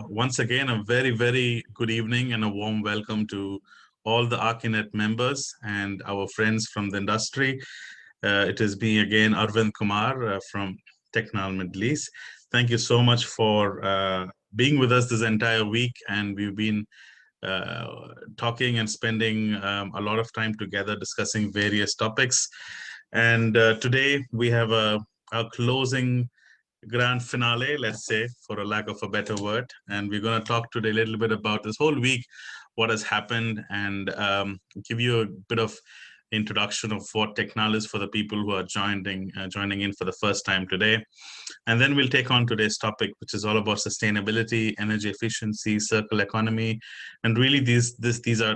once again, a very, very good evening and a warm welcome to all the ArchiNet members and our friends from the industry. It is me again, Arvind Kumar from Technal Middle East. Thank you so much for being with us this entire week, and we've been talking and spending a lot of time together discussing various topics. And today we have a closing grand finale, let's say, for a lack of a better word. And we're going to talk today a little bit about this whole week, what has happened, and give you a bit of introduction of what Technal is for the people who are joining in for the first time today. And then we'll take on today's topic, which is all about sustainability, energy efficiency, circular economy. And really these are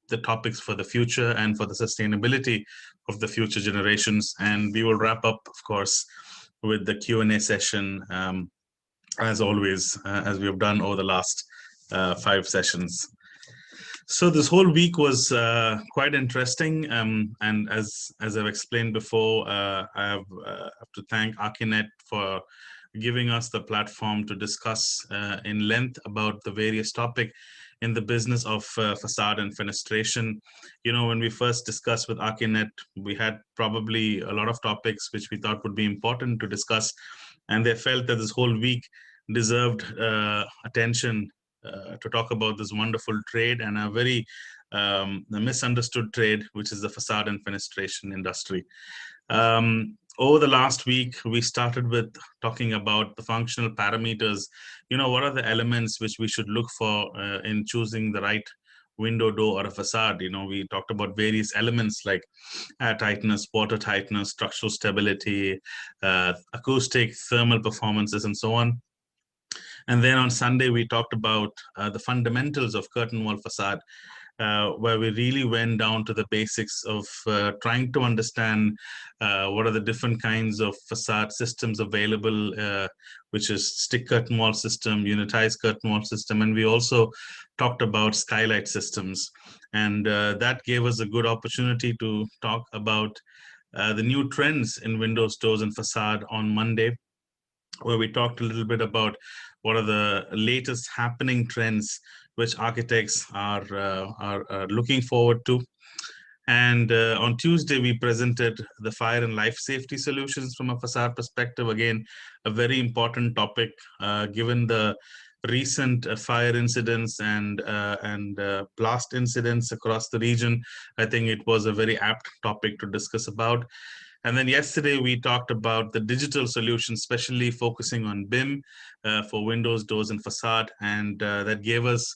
the topics for the future and for the sustainability of the future generations. And we will wrap up, of course, with the Q&A session, as always, as we have done over the last 5 sessions. So this whole week was quite interesting, and as I've explained before, I have to thank ArchiNet for giving us the platform to discuss in length about the various topics in the business of facade and fenestration. You know, when we first discussed with ArchiNet, we had probably a lot of topics which we thought would be important to discuss, and they felt that this whole week deserved attention to talk about this wonderful trade and a very misunderstood trade, which is the facade and fenestration industry. Over the last week, we started with talking about the functional parameters. You know, what are the elements which we should look for in choosing the right window, door, or a facade? You know, we talked about various elements like air tightness, water tightness, structural stability, acoustic, thermal performances, and so on. And then on Sunday, we talked about the fundamentals of curtain wall facade, where we really went down to the basics of trying to understand what are the different kinds of facade systems available, which is stick curtain wall system, unitized curtain wall system, and we also talked about skylight systems. And that gave us a good opportunity to talk about the new trends in windows, doors, and facade on Monday, where we talked a little bit about what are the latest happening trends which architects are looking forward to. And on Tuesday, we presented the fire and life safety solutions from a facade perspective. Again, a very important topic, given the recent fire incidents and blast incidents across the region. I think it was a very apt topic to discuss about. And then yesterday, we talked about the digital solutions, especially focusing on BIM for windows, doors, and facade. And that gave us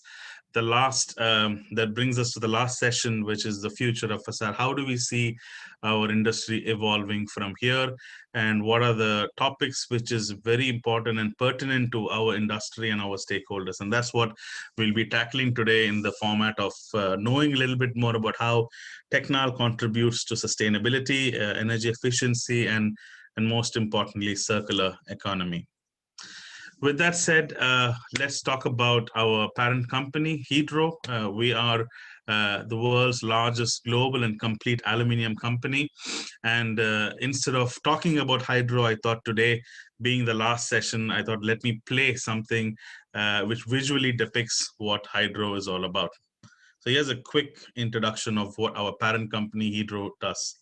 the last, that brings us to the last session, which is the future of facade. How do we see our industry evolving from here? And what are the topics which is very important and pertinent to our industry and our stakeholders? And that's what we'll be tackling today in the format of knowing a little bit more about how Technal contributes to sustainability, energy efficiency, and most importantly, circular economy. With that said, let's talk about our parent company, Hydro. We are the world's largest global and complete aluminium company. And instead of talking about Hydro, I thought today, being the last session, I thought let me play something which visually depicts what Hydro is all about. So here's a quick introduction of what our parent company, Hydro, does.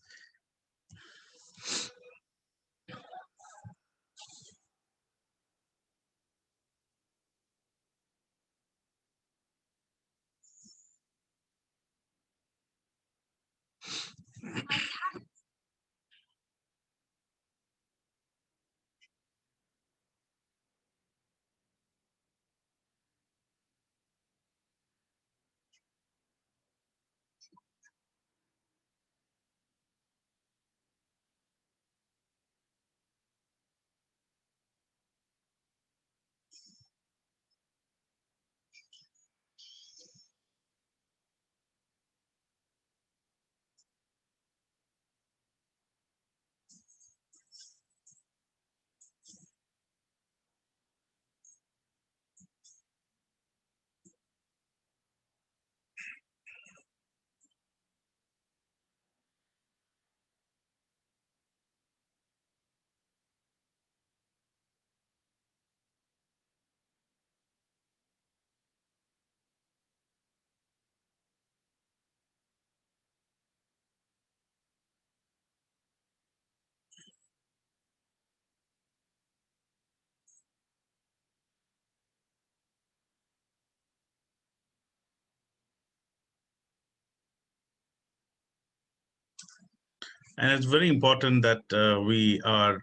And it's very important that we are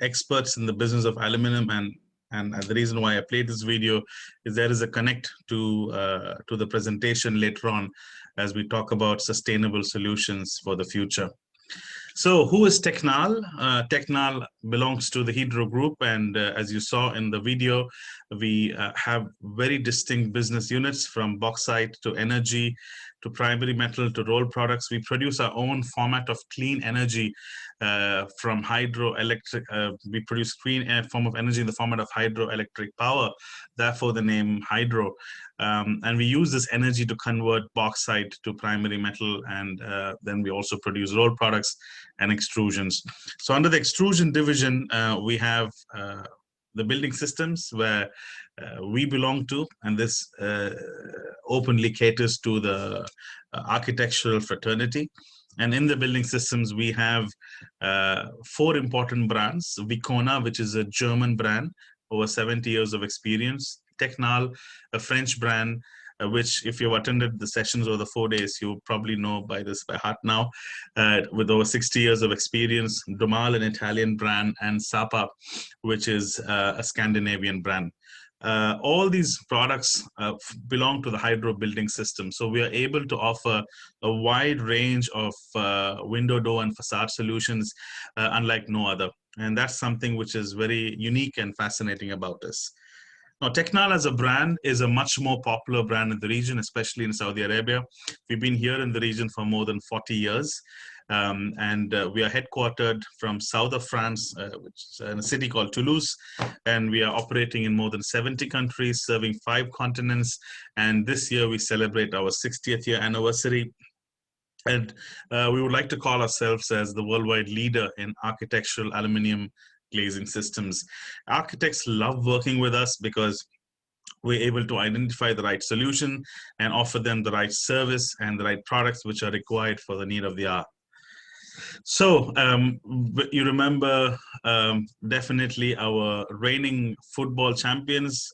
experts in the business of aluminum, and the reason why I played this video is there is a connect to the presentation later on as we talk about sustainable solutions for the future. So who is Technal? Technal belongs to the Hydro Group, and as you saw in the video, we have very distinct business units, from bauxite to energy to primary metal to rolled products. We produce our own format of clean energy from hydroelectric. We produce clean form of energy in the format of hydroelectric power, therefore the name Hydro. And we use this energy to convert bauxite to primary metal, and then we also produce rolled products and extrusions. So under the extrusion division, we have the building systems where we belong to, and this openly caters to the architectural fraternity. And in the building systems, we have 4 important brands: Vicona, which is a German brand, over 70 years of experience; Technal, a French brand, which if you've attended the sessions over the 4 days, you probably know by heart now, with over 60 years of experience; Domal, an Italian brand; and Sapa, which is a Scandinavian brand. All these products belong to the Hydro building system. So we are able to offer a wide range of window, door, and facade solutions, unlike no other. And that's something which is very unique and fascinating about us. Now, Technal as a brand is a much more popular brand in the region, especially in Saudi Arabia. We've been here in the region for more than 40 years. And we are headquartered from south of France, which is in a city called Toulouse. And we are operating in more than 70 countries, serving 5 continents. And this year we celebrate our 60th year anniversary. And we would like to call ourselves as the worldwide leader in architectural aluminum glazing systems. Architects love working with us because we're able to identify the right solution and offer them the right service and the right products which are required for the need of the hour. So you remember definitely our reigning football champions.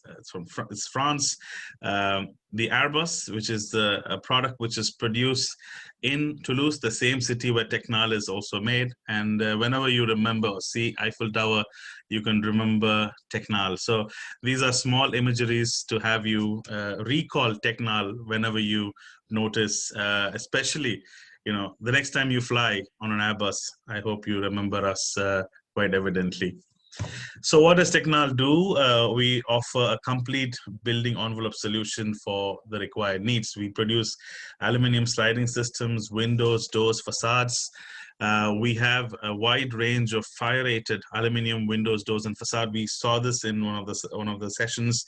It's France. The Airbus, which is a product which is produced in Toulouse, the same city where Technal is also made. And whenever you remember or see Eiffel Tower, you can remember Technal. So these are small imageries to have you recall Technal whenever you notice, especially the next time you fly on an Airbus. I hope you remember us quite evidently. So what does Technal do? We offer a complete building envelope solution for the required needs. We produce aluminum sliding systems, windows, doors, facades. We have a wide range of fire-rated aluminum windows, doors, and facade. We saw this in one of the sessions,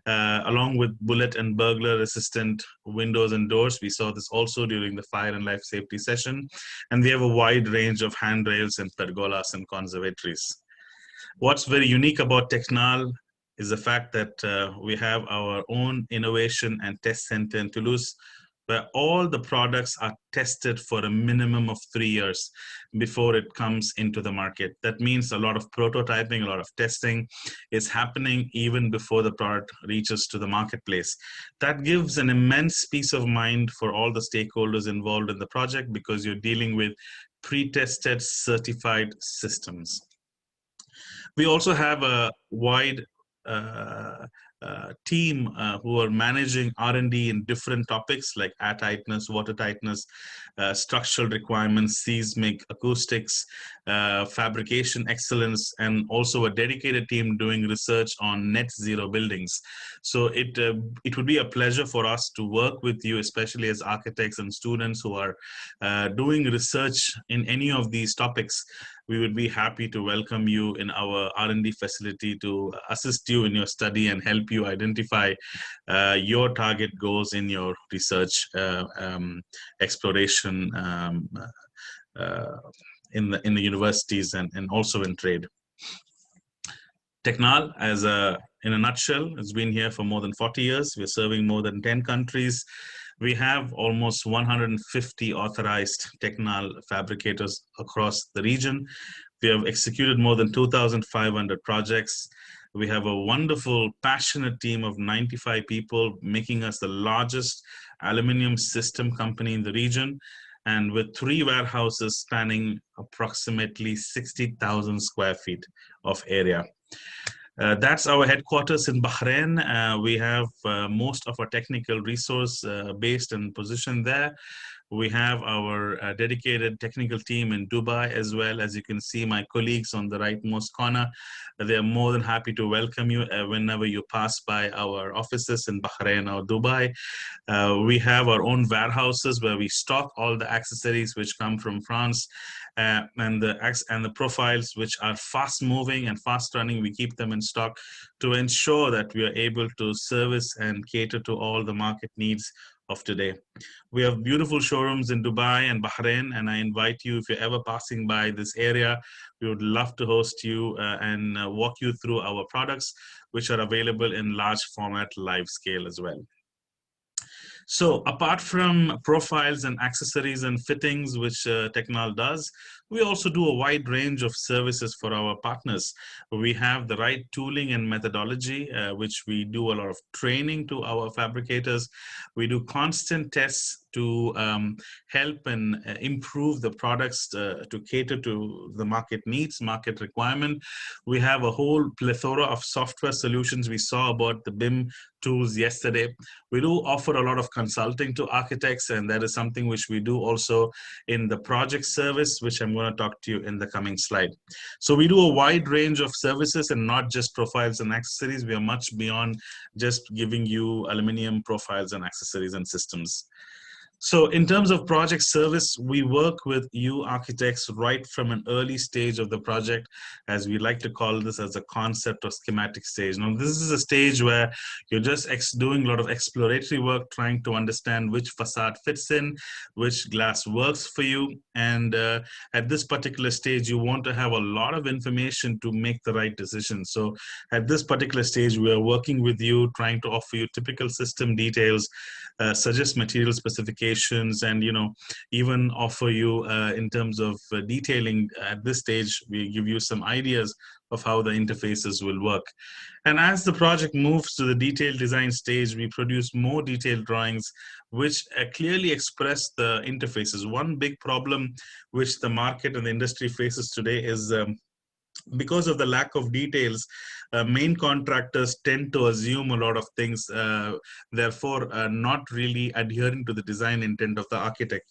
along with bullet and burglar-resistant windows and doors. We saw this also during the fire and life safety session. And we have a wide range of handrails and pergolas and conservatories. What's very unique about Technal is the fact that we have our own innovation and test center in Toulouse, where all the products are tested for a minimum of 3 years before it comes into the market. That means a lot of prototyping, a lot of testing is happening even before the product reaches to the marketplace. That gives an immense peace of mind for all the stakeholders involved in the project, because you're dealing with pre-tested, certified systems. We also have a wide team who are managing R&D in different topics like air tightness, water tightness, structural requirements, seismic, acoustics, fabrication excellence, and also a dedicated team doing research on net zero buildings. So it would be a pleasure for us to work with you, especially as architects and students who are doing research in any of these topics. We would be happy to welcome you in our R&D facility to assist you in your study and help you identify your target goals in your research exploration in the universities and also in trade. Technal, in a nutshell, has been here for more than 40 years. We're serving more than 10 countries. We have almost 150 authorized Technal fabricators across the region. We have executed more than 2,500 projects. We have a wonderful, passionate team of 95 people, making us the largest aluminum system company in the region. and with 3 warehouses spanning approximately 60,000 square feet of area. That's our headquarters in Bahrain. We have most of our technical resource based and positioned there. We have our dedicated technical team in Dubai as well. As you can see, my colleagues on the rightmost corner, they are more than happy to welcome you whenever you pass by our offices in Bahrain or Dubai. We have our own warehouses where we stock all the accessories which come from France, and the profiles which are fast moving and fast running. We keep them in stock to ensure that we are able to service and cater to all the market needs of today. We have beautiful showrooms in Dubai and Bahrain, and I invite you, if you're ever passing by this area, we would love to host you and walk you through our products, which are available in large format live scale as well. So apart from profiles and accessories and fittings, which Technal does, we also do a wide range of services for our partners. We have the right tooling and methodology, which we do a lot of training to our fabricators. We do constant tests to help and improve the products to cater to the market needs, market requirement. We have a whole plethora of software solutions. We saw about the BIM tools yesterday. We do offer a lot of consulting to architects, and that is something which we do also in the project service, which I'm going to talk to you in the coming slide. So we do a wide range of services and not just profiles and accessories. We are much beyond just giving you aluminum profiles and accessories and systems. So in terms of project service, we work with you architects right from an early stage of the project, as we like to call this as a concept or schematic stage. Now, this is a stage where you're just doing a lot of exploratory work, trying to understand which facade fits in, which glass works for you. And at this particular stage, you want to have a lot of information to make the right decision. So at this particular stage, we are working with you, trying to offer you typical system details, suggest material specifications, and even offer you in terms of detailing. At this stage, we give you some ideas of how the interfaces will work. And as the project moves to the detailed design stage, we produce more detailed drawings which clearly express the interfaces. One big problem which the market and the industry faces today is because of the lack of details, main contractors tend to assume a lot of things, therefore not really adhering to the design intent of the architect.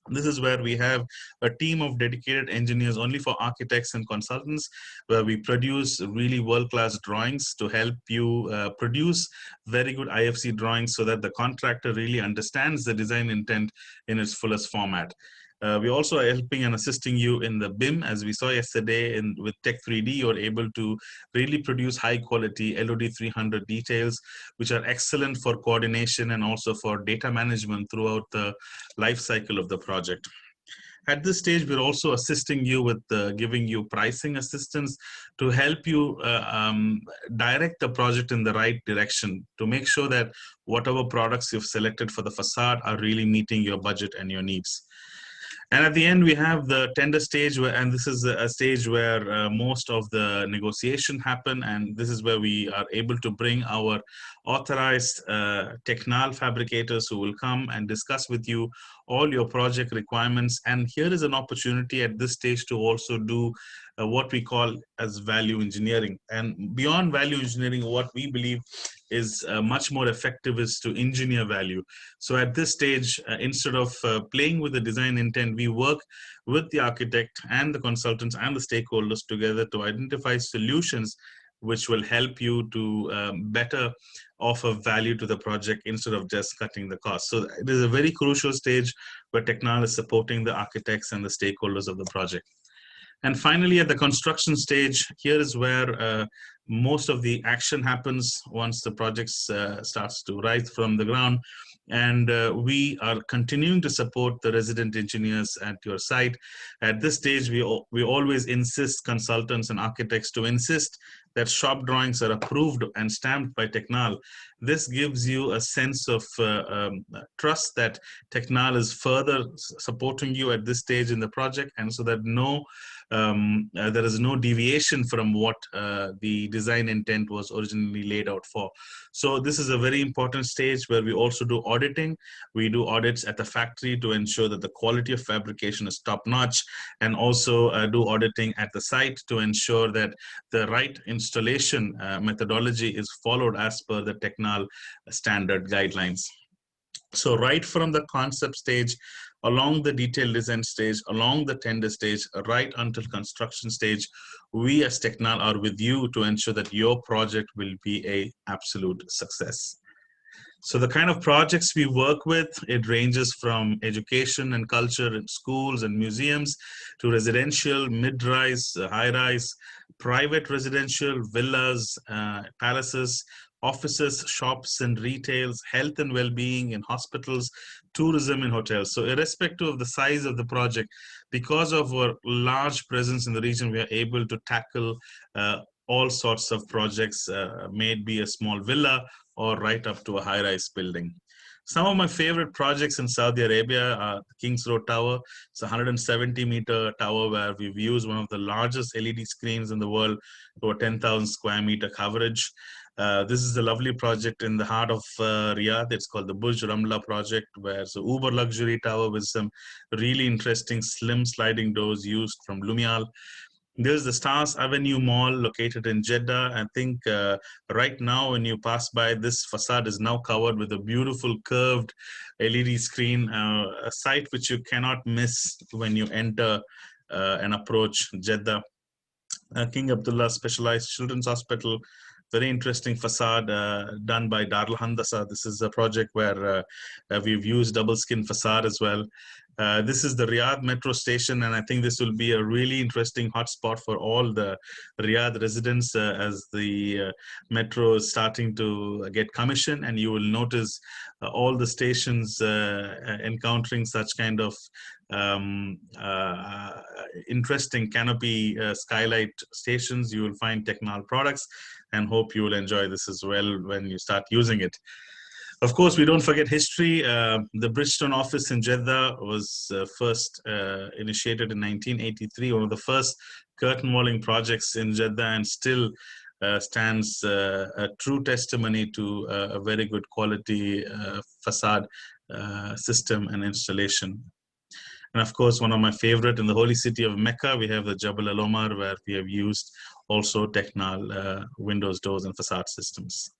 This is where we have a team of dedicated engineers only for architects and consultants, where we produce really world-class drawings to help you produce very good IFC drawings so that the contractor really understands the design intent in its fullest format. We also are helping and assisting you in the BIM. As we saw yesterday with Tech 3D, you're able to really produce high quality LOD 300 details, which are excellent for coordination and also for data management throughout the life cycle of the project. At this stage, we're also assisting you with giving you pricing assistance to help you direct the project in the right direction, to make sure that whatever products you've selected for the facade are really meeting your budget and your needs. And at the end, we have the tender stage, and this is a stage where most of the negotiation happen, and this is where we are able to bring our authorized Technal fabricators who will come and discuss with you all your project requirements. And here is an opportunity at this stage to also do what we call as value engineering. And beyond value engineering, what we believe is much more effective is to engineer value. So at this stage, instead of playing with the design intent, we work with the architect and the consultants and the stakeholders together to identify solutions which will help you to better offer value to the project instead of just cutting the cost. So it is a very crucial stage where Technal is supporting the architects and the stakeholders of the project. And finally, at the construction stage, here is where most of the action happens once the project starts to rise from the ground. And we are continuing to support the resident engineers at your site. At this stage, we always insist, consultants and architects, to insist that shop drawings are approved and stamped by Technal. This gives you a sense of trust that Technal is further supporting you at this stage in the project, and so that no there is no deviation from what the design intent was originally laid out for. So this is a very important stage where we also do auditing. We do audits at the factory to ensure that the quality of fabrication is top-notch, and also do auditing at the site to ensure that the right installation methodology is followed as per the Technal standard guidelines. So right from the concept stage, along the detailed design stage, along the tender stage, right until construction stage, we as Technal are with you to ensure that your project will be an absolute success. So the kind of projects we work with, it ranges from education and culture in schools and museums to residential, mid-rise, high-rise, private residential, villas, palaces, offices, shops and retails, health and well-being in hospitals, tourism in hotels. So irrespective of the size of the project, because of our large presence in the region, we are able to tackle all sorts of projects, may it be a small villa or right up to a high-rise building. Some of my favorite projects in Saudi Arabia are the King's Road Tower. It's a 170-meter tower where we've used one of the largest LED screens in the world, over 10,000 square meter coverage. This is a lovely project in the heart of Riyadh. It's called the Burj Ramla project, where it's an uber luxury tower with some really interesting slim sliding doors used from Lumial. There's the Stars Avenue Mall located in Jeddah. I think right now when you pass by, this facade is now covered with a beautiful curved LED screen, a sight which you cannot miss when you enter and approach Jeddah. King Abdullah Specialized Children's Hospital, very interesting facade done by Darul Hindasa. This is a project where we've used double skin facade as well. This is the Riyadh metro station, and I think this will be a really interesting hotspot for all the Riyadh residents as the metro is starting to get commissioned, and you will notice all the stations encountering such kind of interesting canopy skylight stations. You will find Technal products, and hope you will enjoy this as well when you start using it. Of course, we don't forget history. The Bridgestone office in Jeddah was first initiated in 1983, one of the first curtain walling projects in Jeddah, and still stands a true testimony to a very good quality facade system and installation. And of course, one of my favorite, in the holy city of Mecca, we have the Jabal Al Omar, where we have used also Technal windows, doors, and facade systems.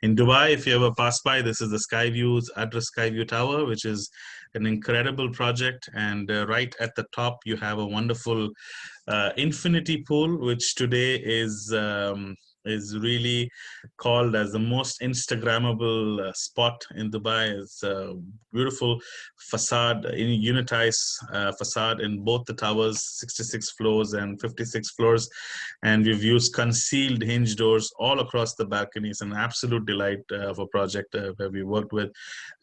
In Dubai, if you ever pass by, this is the Skyview's Address Skyview Tower, which is an incredible project. And right at the top, you have a wonderful infinity pool, which today is really called as the most Instagrammable spot in Dubai. It's a beautiful facade, unitized facade in both the towers, 66 floors and 56 floors. And we've used concealed hinge doors all across the balconies. An absolute delight of a project where we worked with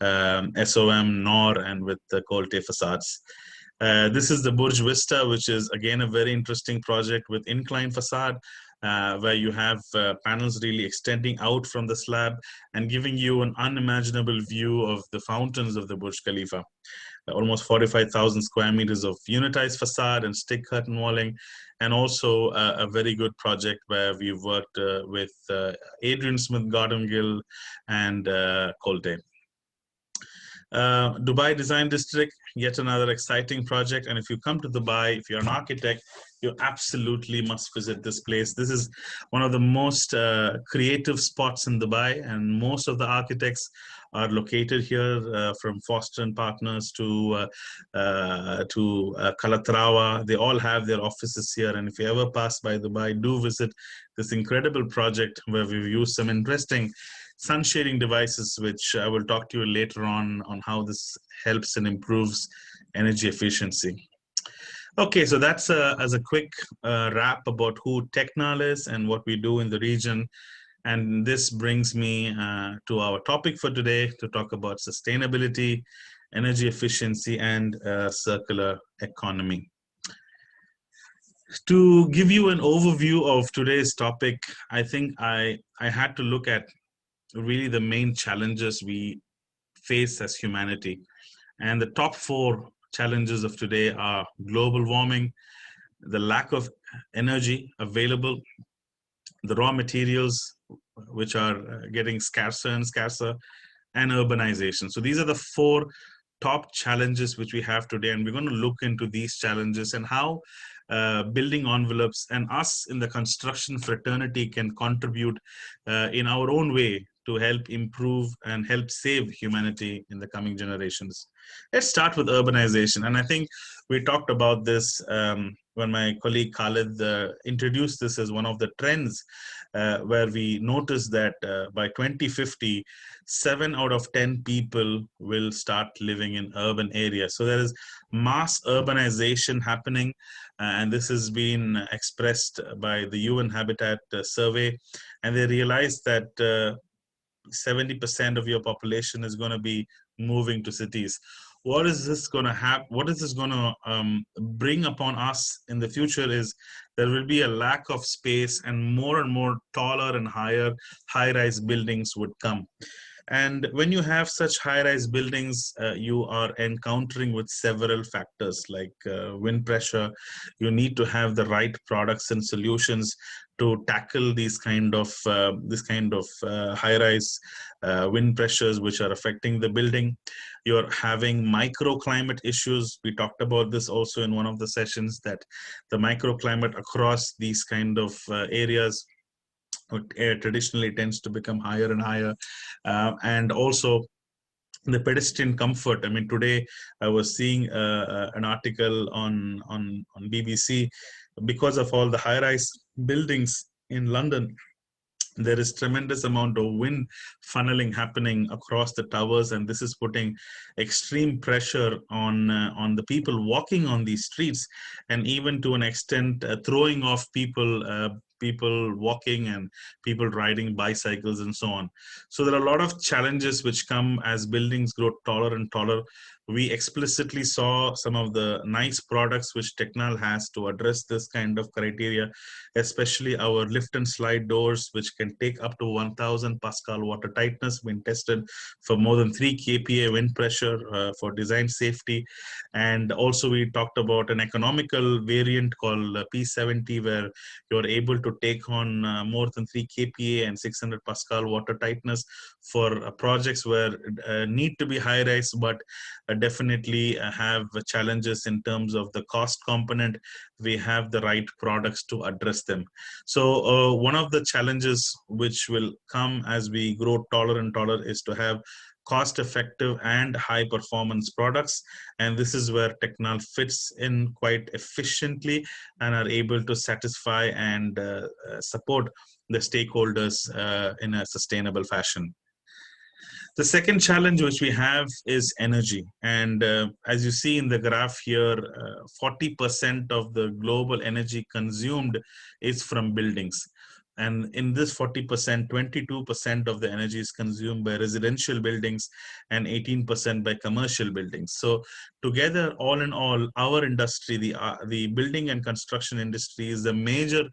SOM, NOR, and with the Peltier Facades. This is the Burj Vista, which is again a very interesting project with inclined facade, where you have panels really extending out from the slab and giving you an unimaginable view of the fountains of the Burj Khalifa. Almost 45,000 square meters of unitized facade and stick curtain walling, and also a very good project where we've worked with Adrian Smith Gordon-Gill and Colte. Dubai Design District, yet another exciting project. And if you come to Dubai, if you're an architect, you absolutely must visit this place. This is one of the most creative spots in Dubai, and most of the architects are located here, from Foster and Partners to Calatrava. They all have their offices here. And if you ever pass by Dubai, do visit this incredible project where we've used some interesting sun shading devices, which I will talk to you later on how this helps and improves energy efficiency. Okay, so that's as a quick wrap about who Technal is and what we do in the region. And this brings me to our topic for today, to talk about sustainability, energy efficiency, and circular economy. To give you an overview of today's topic, I think I had to look at really the main challenges we face as humanity. And the top 4 challenges of today are global warming, the lack of energy available, the raw materials which are getting scarcer and scarcer, and urbanization. So these are the four top challenges which we have today, and we're going to look into these challenges and how building envelopes and us in the construction fraternity can contribute in our own way to help improve and help save humanity in the coming generations. Let's start with urbanization. And I think we talked about this when my colleague Khalid introduced this as one of the trends, where we noticed that by 2050, 7 out of 10 people will start living in urban areas. So there is mass urbanization happening, and this has been expressed by the UN Habitat survey, and they realized that 70% of your population is going to be moving to cities. What is this going to happen? What is this going to bring upon us in the future is there will be a lack of space, and more taller and high-rise buildings would come. And when you have such high-rise buildings, you are encountering with several factors like wind pressure. You need to have the right products and solutions to tackle these kind of high-rise wind pressures which are affecting the building. You're having microclimate issues. We talked about this also in one of the sessions, that the microclimate across these kind of areas traditionally tends to become higher and higher, and also the pedestrian comfort. I mean, today I was seeing an article on BBC. Because of all the high-rise buildings in London, there is tremendous amount of wind funneling happening across the towers, and this is putting extreme pressure on the people walking on these streets, and even to an extent throwing off people walking and people riding bicycles and so on. So there are a lot of challenges which come as buildings grow taller and taller. We explicitly saw some of the nice products which Technal has to address this kind of criteria, especially our lift and slide doors, which can take up to 1000 Pascal water tightness, been tested for more than 3 kPa wind pressure for design safety. And also we talked about an economical variant called P70, where you're able to take on more than 3 kPa and 600 Pascal water tightness for projects where need to be high rise, but definitely have challenges in terms of the cost component. We have the right products to address them. So one of the challenges which will come as we grow taller and taller is to have cost-effective and high-performance products, and this is where Technal fits in quite efficiently and are able to satisfy and support the stakeholders in a sustainable fashion. The second challenge which we have is energy. And as you see in the graph here, 40% of the global energy consumed is from buildings. And in this 40%, 22% of the energy is consumed by residential buildings and 18% by commercial buildings. So together, all in all, our industry, the building and construction industry, is a major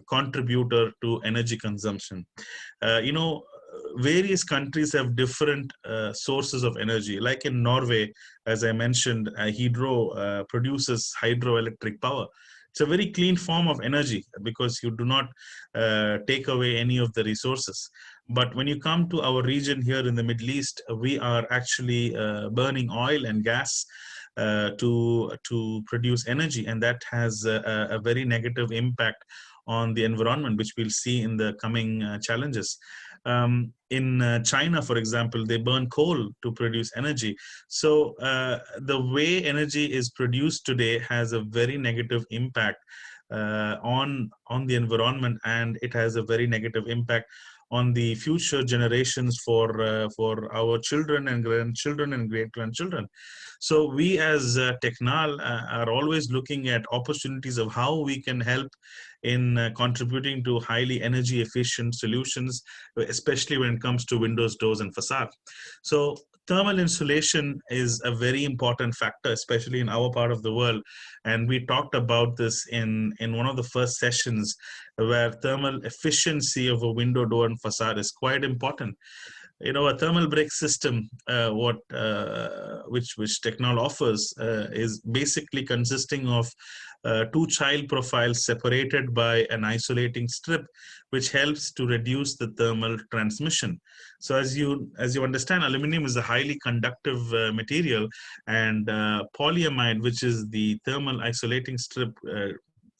contributor to energy consumption. Various countries have different sources of energy. Like in Norway, as I mentioned, Hydro produces hydroelectric power. It's a very clean form of energy because you do not take away any of the resources. But when you come to our region here in the Middle East, we are actually burning oil and gas to produce energy, and that has a very negative impact on the environment, which we'll see in the coming challenges. In China, for example, they burn coal to produce energy. So the way energy is produced today has a very negative impact on the environment, and it has a very negative impact on the future generations for our children and grandchildren and great-grandchildren. So we as Technal are always looking at opportunities of how we can help in contributing to highly energy efficient solutions, especially when it comes to windows, doors, and facade. So thermal insulation is a very important factor, especially in our part of the world. And we talked about this in one of the first sessions, where thermal efficiency of a window, door, and facade is quite important. A thermal brake system, which Technol offers, is basically consisting of two child profiles separated by an isolating strip, which helps to reduce the thermal transmission. So as you understand, aluminum is a highly conductive material, and polyamide, which is the thermal isolating strip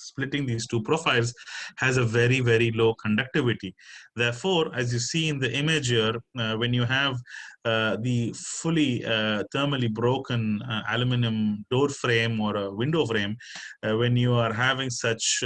splitting these two profiles, has a very, very low conductivity. Therefore, as you see in the image here, when you have the fully thermally broken aluminum door frame or a window frame, when you are having such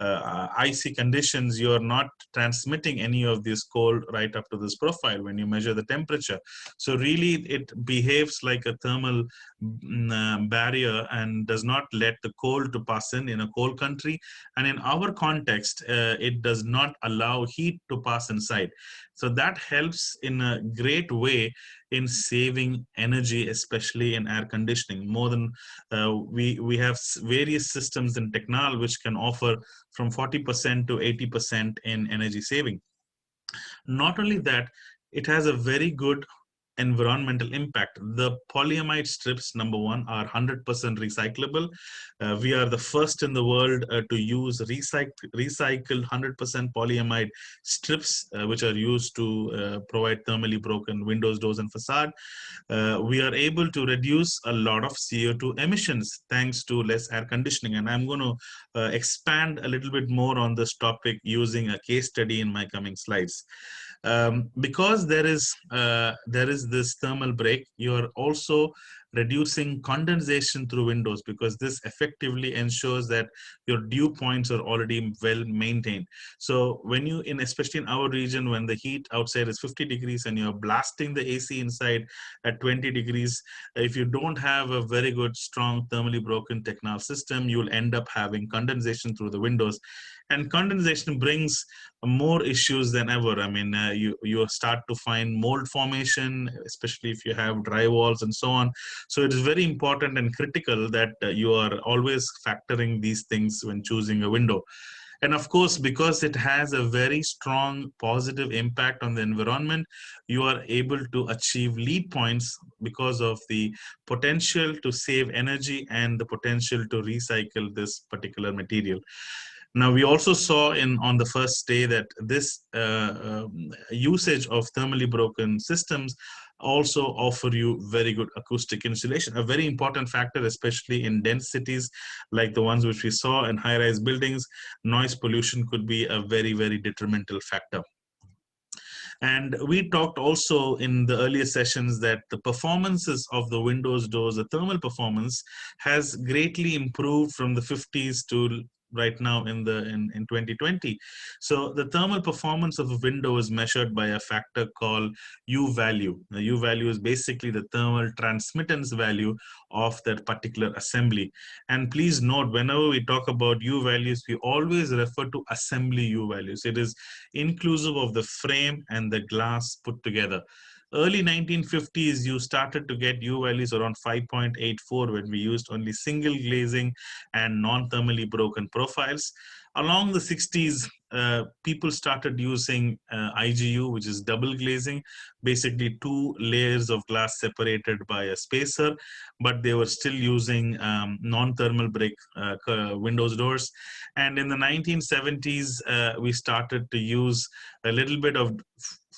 icy conditions, you are not transmitting any of this cold right up to this profile when you measure the temperature. So really, it behaves like a thermal barrier and does not let the cold to pass in a cold country. And in our context, it does not allow heat to pass inside. So that helps in a great way in saving energy, especially in air conditioning. More than we have various systems in Technal which can offer from 40% to 80% in energy saving. Not only that, it has a very good environmental impact. The polyamide strips, number one, are 100% recyclable. We are the first in the world to use recycled 100% polyamide strips, which are used to provide thermally broken windows, doors, and facade. We are able to reduce a lot of CO2 emissions thanks to less air conditioning. And I'm going to expand a little bit more on this topic using a case study in my coming slides. Because there is this thermal break, you are also reducing condensation through windows, because this effectively ensures that your dew points are already well maintained. So when you, especially in our region, when the heat outside is 50 degrees and you're blasting the AC inside at 20 degrees, if you don't have a very good, strong thermally broken Technal system, you'll end up having condensation through the windows. And condensation brings more issues than ever. I mean, you start to find mold formation, especially if you have dry walls and so on. So it is very important and critical that you are always factoring these things when choosing a window. And of course, because it has a very strong positive impact on the environment, you are able to achieve lead points because of the potential to save energy and the potential to recycle this particular material. Now, we also saw on the first day that this usage of thermally broken systems also offer you very good acoustic insulation, a very important factor, especially in dense cities like the ones which we saw in high-rise buildings. Noise pollution could be a very, very detrimental factor. And we talked also in the earlier sessions that the performances of the windows, doors, the thermal performance has greatly improved from the 50s to right now in 2020. So the thermal performance of a window is measured by a factor called U value. The U value is basically the thermal transmittance value of that particular assembly. And please note, whenever we talk about U values, we always refer to assembly U values. It is inclusive of the frame and the glass put together. Early 1950s, you started to get U values around 5.84 when we used only single glazing and non-thermally broken profiles. Along the 60s, people started using IGU, which is double glazing, basically two layers of glass separated by a spacer, but they were still using non-thermal break windows, doors. And in the 1970s, we started to use a little bit of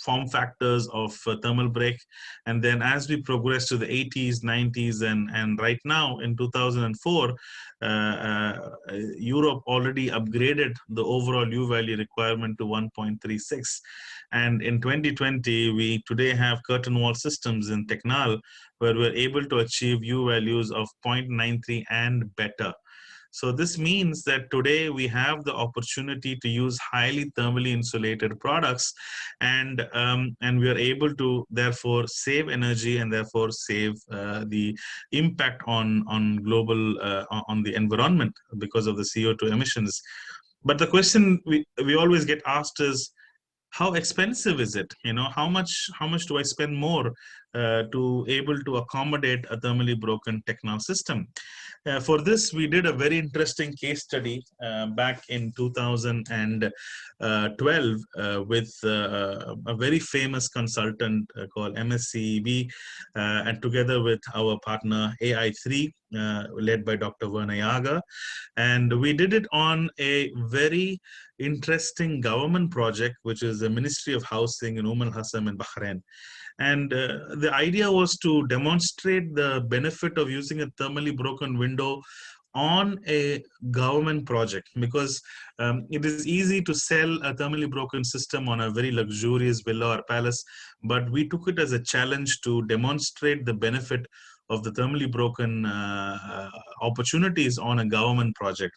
form factors of thermal break. And then as we progress to the 80s, 90s, and right now in 2004, Europe already upgraded the overall U value requirement to 1.36. And in 2020, we today have curtain wall systems in Technal where we're able to achieve U values of 0.93 and better. So this means that today we have the opportunity to use highly thermally insulated products, and we are able to therefore save energy and therefore save the impact on global on the environment because of the CO2 emissions. But the question we always get asked is, how expensive is it? You know, how much do I spend more to able to accommodate a thermally broken Technal system. For this, we did a very interesting case study back in 2012 with a very famous consultant called MSCEB, and together with our partner AI3, led by Dr. Werner Jager. And we did it on a very interesting government project, which is the Ministry of Housing in Hassan in Bahrain. And the idea was to demonstrate the benefit of using a thermally broken window on a government project, because it is easy to sell a thermally broken system on a very luxurious villa or palace, but we took it as a challenge to demonstrate the benefit of the thermally broken opportunities on a government project.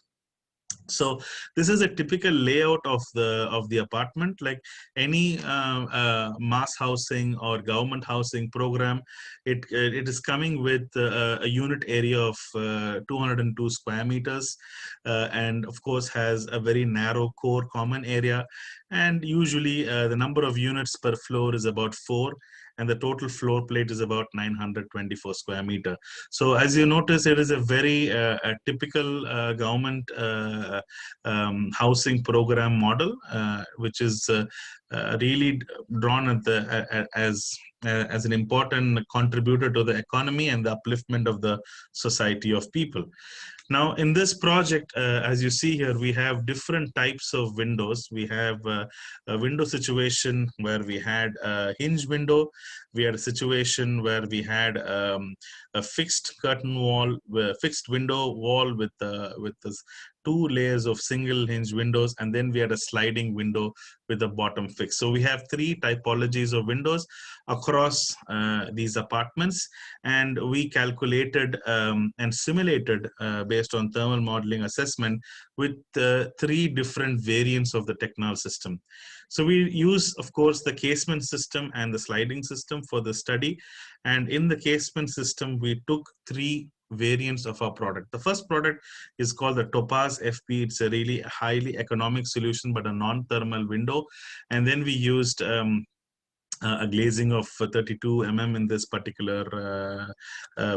So this is a typical layout of the apartment. Like any mass housing or government housing program, it is coming with a unit area of 202 square meters, and of course has a very narrow core common area, and usually the number of units per floor is about 4, and the total floor plate is about 924 square meter. So as you notice, it is a very a typical government housing program model, which is really drawn at as an important contributor to the economy and the upliftment of the society of people. Now, in this project, as you see here, we have different types of windows. We have a window situation where we had a hinge window. We had a situation where we had a fixed curtain wall, fixed window wall with this 2 layers of single hinge windows, and then we had a sliding window with the bottom fixed. So we have 3 typologies of windows across these apartments, and we calculated and simulated based on thermal modeling assessment with 3 different variants of the Technal system. So we use, of course, the casement system and the sliding system for the study, and in the casement system we took 3 variants of our product. The first product is called the Topaz FP. It's a really highly economic solution, but a non-thermal window. And then we used a glazing of 32 mm in this particular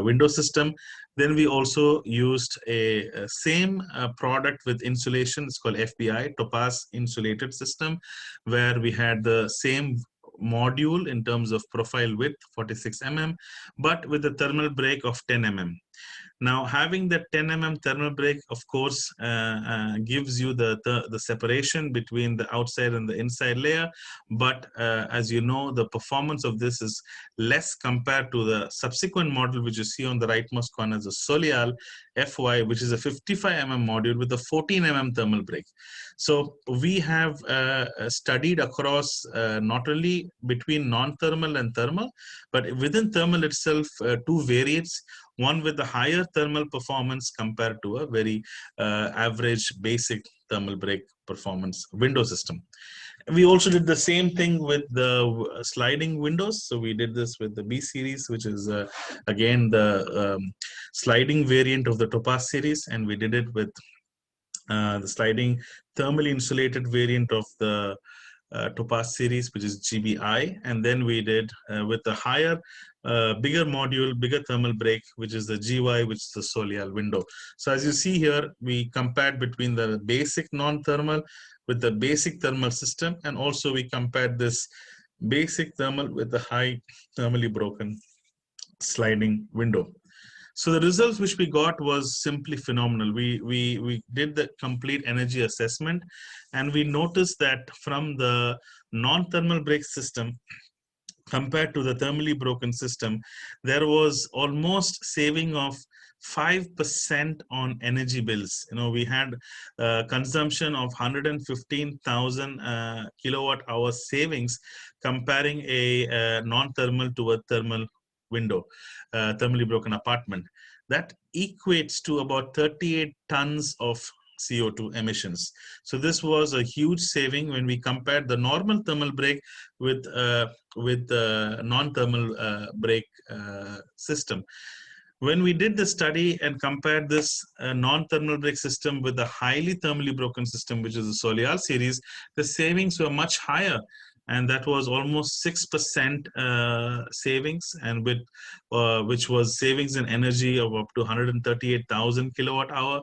window system. Then we also used a same product with insulation. It's called FBI, Topaz Insulated System, where we had the same module in terms of profile width, 46 mm, but with a thermal break of 10 mm. Now, having that 10 mm thermal break, of course, gives you the separation between the outside and the inside layer. But as you know, the performance of this is less compared to the subsequent model, which you see on the rightmost corner, the Solial FY, which is a 55 mm module with a 14 mm thermal break. So we have studied across not only between non-thermal and thermal, but within thermal itself, 2 variants. One with the higher thermal performance compared to a very average basic thermal break performance window system. We also did the same thing with the sliding windows. So we did this with the B series, which is again the sliding variant of the Topaz series, and we did it with the sliding thermally insulated variant of the Topaz series, which is GBI, and then we did with the higher, bigger module, bigger thermal break, which is the GY, which is the Solial window. So as you see here, we compared between the basic non-thermal with the basic thermal system, and also we compared this basic thermal with the high thermally broken sliding window. So the results which we got was simply phenomenal. We did the complete energy assessment, and we noticed that from the non-thermal break system compared to the thermally broken system, there was almost saving of 5% on energy bills. You know, we had consumption of 115,000 kilowatt hour savings comparing a non-thermal to a thermal window, thermally broken apartment. That equates to about 38 tons of CO2 emissions. So this was a huge saving when we compared the normal thermal break with non-thermal break system. When we did the study and compared this non-thermal break system with the highly thermally broken system, which is the Solial series, the savings were much higher. and that was almost 6% savings, and with which was savings in energy of up to 138,000 kilowatt hour,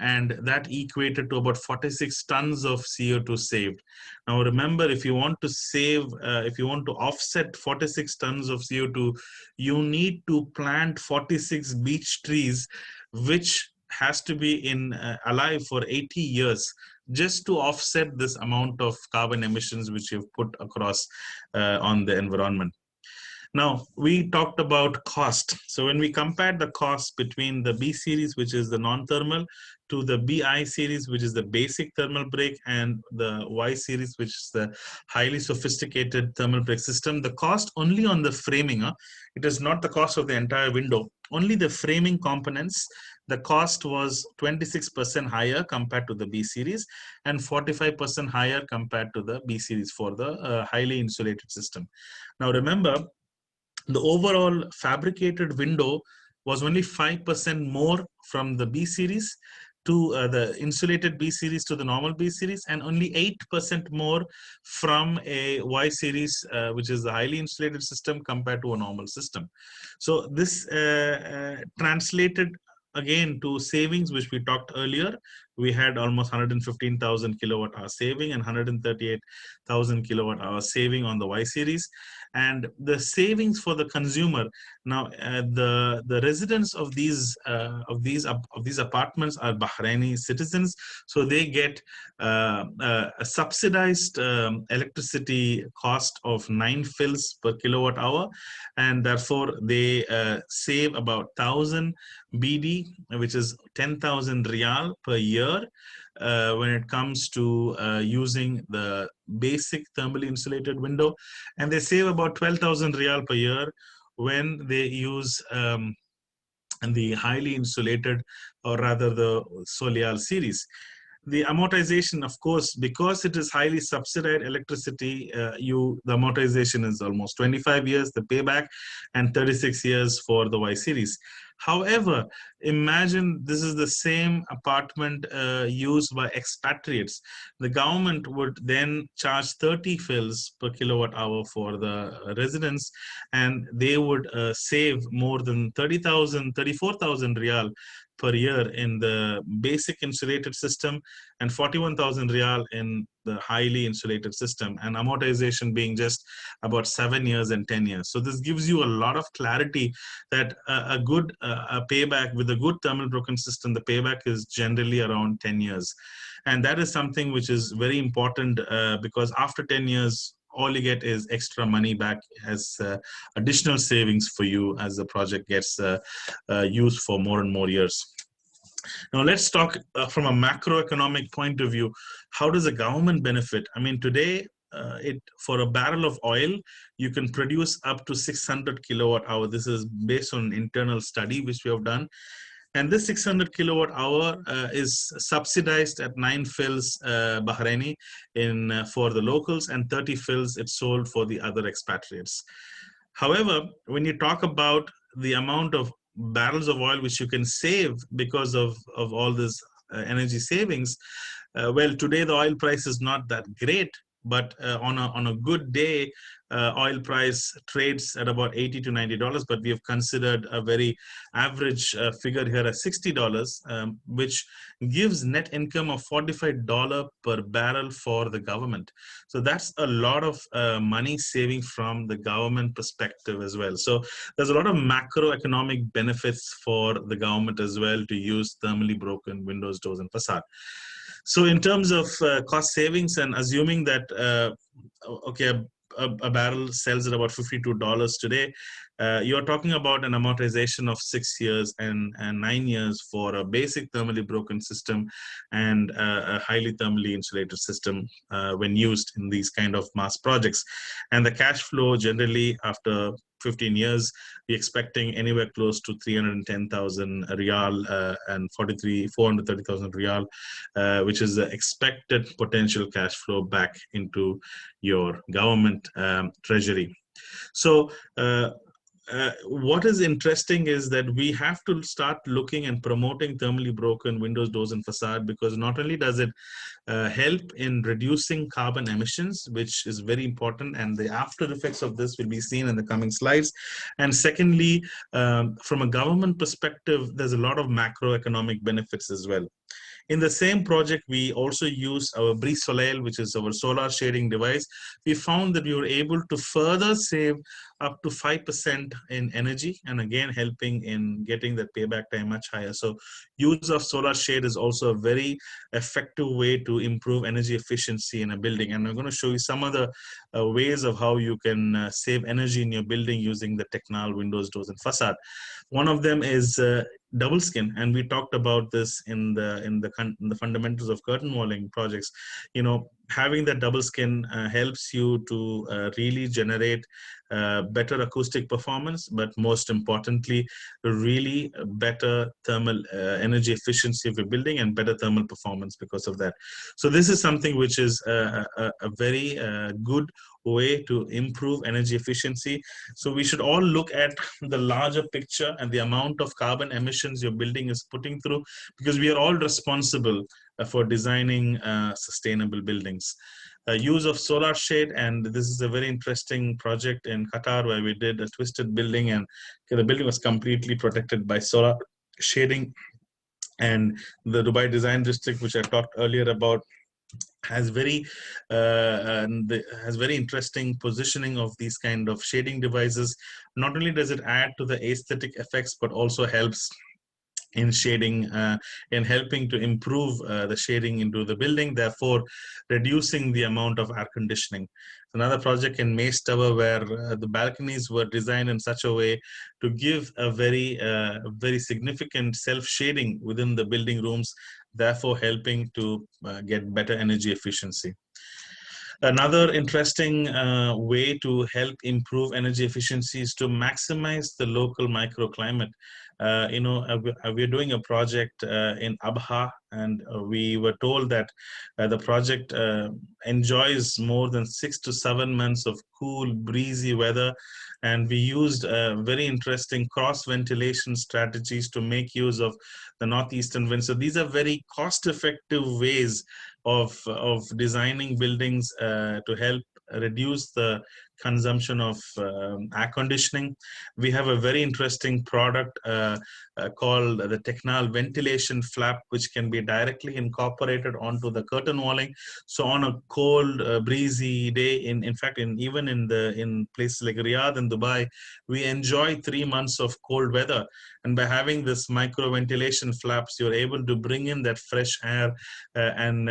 and that equated to about 46 tons of CO2 saved. Now remember, if you want to save, if you want to offset 46 tons of CO2, you need to plant 46 beech trees, which has to be alive for 80 years just to offset this amount of carbon emissions which you've put across on the environment. Now, we talked about cost. So when we compared the cost between the B series, which is the non-thermal, to the BI series, which is the basic thermal break, and the Y series, which is the highly sophisticated thermal break system, the cost only on the framing, it is not the cost of the entire window, only the framing components, the cost was 26% higher compared to the B series and 45% higher compared to the B series for the highly insulated system. Now remember, the overall fabricated window was only 5% more from the B series to the insulated B series to the normal B series, and only 8% more from a Y series, which is the highly insulated system, compared to a normal system. So this translated again to savings, which we talked earlier. We had almost 115,000 kilowatt hour saving and 138,000 kilowatt hour saving on the Y series. And the savings for the consumer, now the residents of these apartments are Bahraini citizens, so they get a subsidized electricity cost of 9 fils per kilowatt hour, and therefore they save about 1,000 BD, which is 10,000 riyal per year, when it comes to using the basic thermally insulated window, and they save about 12,000 riyal per year when they use the highly insulated, or rather the Solial series. The amortization, of course, because it is highly subsidized electricity, the amortization is almost 25 years, the payback, and 36 years for the Y series. However, imagine this is the same apartment used by expatriates. The government would then charge 30 fils per kilowatt hour for the residents, and they would save more than 34,000 riyal per year in the basic insulated system and 41,000 riyal in the highly insulated system, and amortization being just about 7 years and 10 years. So this gives you a lot of clarity that a good payback with a good thermal broken system, the payback is generally around 10 years. And that is something which is very important because after 10 years, all you get is extra money back as additional savings for you as the project gets used for more and more years. Now let's talk from a macroeconomic point of view. How does the government benefit? I mean, today, for a barrel of oil, you can produce up to 600 kilowatt hour. This is based on an internal study which we have done. And this 600 kilowatt hour is subsidized at 9 fils Bahraini for the locals, and 30 fils it's sold for the other expatriates. However, when you talk about the amount of barrels of oil which you can save because of all this energy savings, well, today the oil price is not that great, but on a good day, oil price trades at about $80 to $90, but we have considered a very average figure here at $60, which gives net income of $45 per barrel for the government. So that's a lot of money saving from the government perspective as well. So there's a lot of macroeconomic benefits for the government as well to use thermally broken windows, doors, and facade. So in terms of cost savings, and assuming that, okay, a barrel sells at about $52 today, you're talking about an amortization of 6 years and 9 years for a basic thermally broken system and a highly thermally insulated system when used in these kind of mass projects. And the cash flow generally after 15 years, we're expecting anywhere close to 310,000 riyal and 430,000 riyal, which is the expected potential cash flow back into your government treasury. So what is interesting is that we have to start looking and promoting thermally broken windows, doors, and facade, because not only does it help in reducing carbon emissions, which is very important, and the after effects of this will be seen in the coming slides. And secondly, from a government perspective, there's a lot of macroeconomic benefits as well. In the same project, we also used our Brise Soleil, which is our solar shading device. We found that we were able to further save up to 5% in energy, and again, helping in getting that payback time much higher. So use of solar shade is also a very effective way to improve energy efficiency in a building. And I'm going to show you some other ways of how you can save energy in your building using the Technal windows, doors, and facade. One of them is double skin, and we talked about this in the fundamentals of curtain walling projects. You know, having that double skin helps you to really generate better acoustic performance, but most importantly, really better thermal energy efficiency of your building and better thermal performance because of that. So this is something which is a very good way to improve energy efficiency. So we should all look at the larger picture and the amount of carbon emissions your building is putting through, because we are all responsible for designing sustainable buildings. Use of solar shade, and this is a very interesting project in Qatar where we did a twisted building, and the building was completely protected by solar shading. And the Dubai Design District, which I talked earlier about, has very interesting positioning of these kind of shading devices. Not only does it add to the aesthetic effects, but also helps in shading, in helping to improve the shading into the building, therefore reducing the amount of air conditioning. Another project in Mace Tower where the balconies were designed in such a way to give a very significant self-shading within the building rooms, therefore helping to get better energy efficiency. Another interesting way to help improve energy efficiency is to maximize the local microclimate. We're doing a project in Abha, and we were told that the project enjoys more than 6 to 7 months of cool, breezy weather. And we used very interesting cross ventilation strategies to make use of the northeastern wind. So these are very cost-effective ways of designing buildings to help reduce the consumption of air conditioning. We have a very interesting product called the Technal ventilation flap, which can be directly incorporated onto the curtain walling. So on a cold, breezy day, in fact, even in places like Riyadh and Dubai, we enjoy 3 months of cold weather. And by having this micro ventilation flaps, you're able to bring in that fresh air and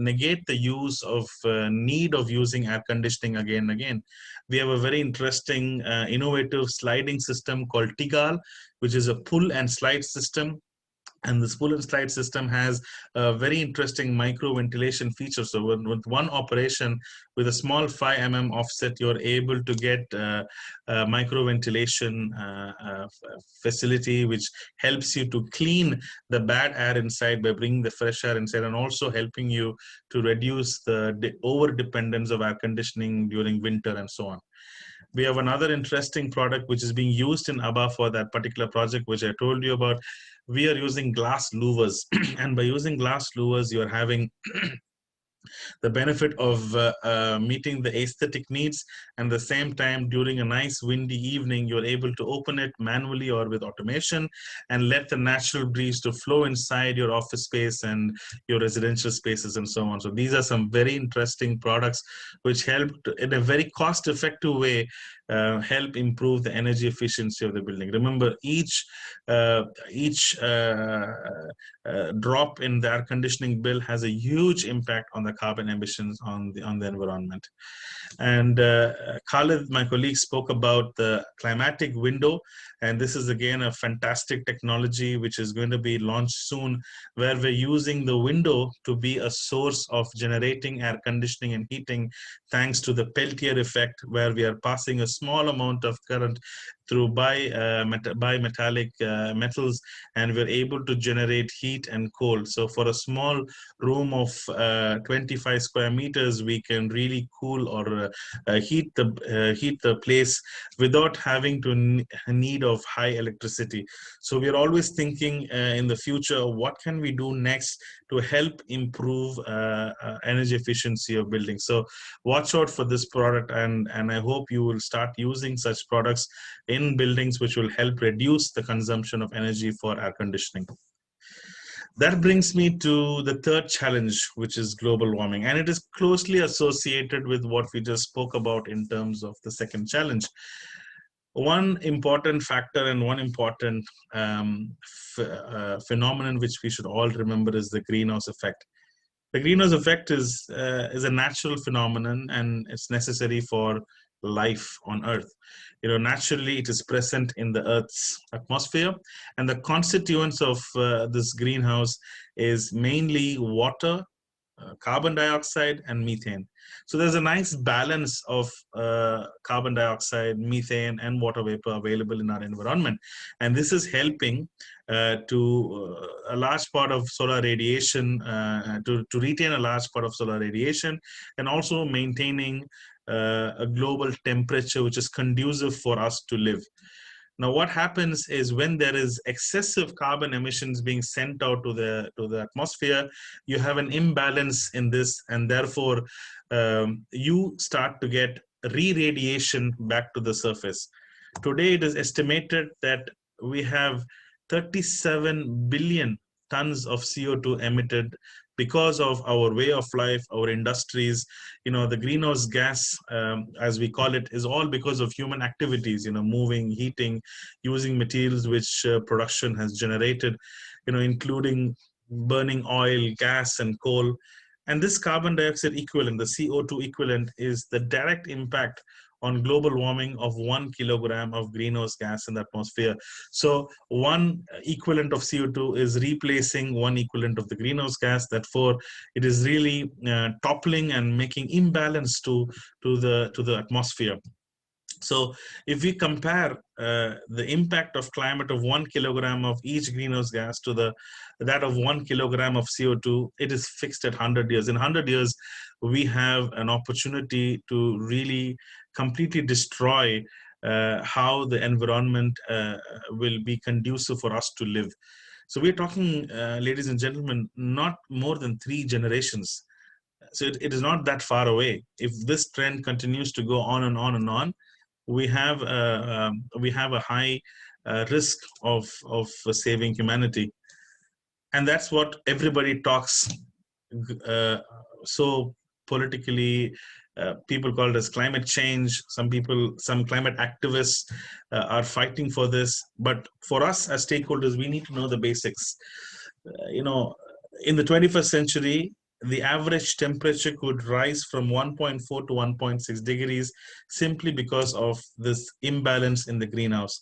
negate the use of need of using air conditioning again and again. We have a very interesting innovative sliding system called Tigal, which is a pull and slide system. And this pull and slide system has a very interesting micro ventilation feature. So with one operation, with a small 5 mm offset, you're able to get a micro ventilation facility, which helps you to clean the bad air inside by bringing the fresh air inside, and also helping you to reduce the over dependence of air conditioning during winter and so on. We have another interesting product which is being used in ABBA for that particular project, which I told you about. We are using glass louvers. And by using glass louvers, you're having the benefit of meeting the aesthetic needs, and at the same time, during a nice windy evening, you're able to open it manually or with automation and let the natural breeze to flow inside your office space and your residential spaces and so on. So these are some very interesting products which help in a very cost-effective way help improve the energy efficiency of the building. Remember, each drop in the air conditioning bill has a huge impact on the carbon emissions on the environment. And Khalid, my colleague, spoke about the climatic window, and this is again a fantastic technology which is going to be launched soon, where we're using the window to be a source of generating air conditioning and heating thanks to the Peltier effect, where we are passing a small amount of current through bimetallic metals, and we're able to generate heat and cold. So for a small room of 25 square meters, we can really cool or heat the place without having to need of high electricity. So we're always thinking in the future, what can we do next to help improve energy efficiency of buildings. So watch out for this product, and I hope you will start using such products in buildings, which will help reduce the consumption of energy for air conditioning. That brings me to the third challenge, which is global warming, and it is closely associated with what we just spoke about in terms of the second challenge. One important factor and one important phenomenon which we should all remember is the greenhouse effect. The greenhouse effect is a natural phenomenon, and it's necessary for life on Earth. Naturally, it is present in the Earth's atmosphere, and the constituents of this greenhouse is mainly water, carbon dioxide, and methane. So there's a nice balance of carbon dioxide, methane, and water vapor available in our environment. And this is helping to a large part of solar radiation, to retain a large part of solar radiation, and also maintaining a global temperature which is conducive for us to live. Now, what happens is when there is excessive carbon emissions being sent out to the atmosphere, you have an imbalance in this, and therefore you start to get re-radiation back to the surface. Today, it is estimated that we have 37 billion tons of CO2 emitted because of our way of life, our industries. The greenhouse gas, as we call it, is all because of human activities, moving, heating, using materials which production has generated, including burning oil, gas, and coal. And this carbon dioxide equivalent, the CO2 equivalent, is the direct impact on global warming of 1 kilogram of greenhouse gas in the atmosphere. So 1 equivalent of CO2 is replacing 1 equivalent of the greenhouse gas. Therefore, it is really toppling and making imbalance to the atmosphere. So if we compare the impact of climate of 1 kilogram of each greenhouse gas to that of 1 kilogram of CO2, it is fixed at 100 years. In 100 years, we have an opportunity to really completely destroy how the environment will be conducive for us to live. So we're talking, ladies and gentlemen, not more than 3 generations. So it is not that far away. If this trend continues to go on and on and on, we have a high risk of saving humanity, and that's what everybody talks so politically. People call it as climate change. Some climate activists are fighting for this, but for us as stakeholders, we need to know the basics. In the 21st century, the average temperature could rise from 1.4 to 1.6 degrees simply because of this imbalance in the greenhouse.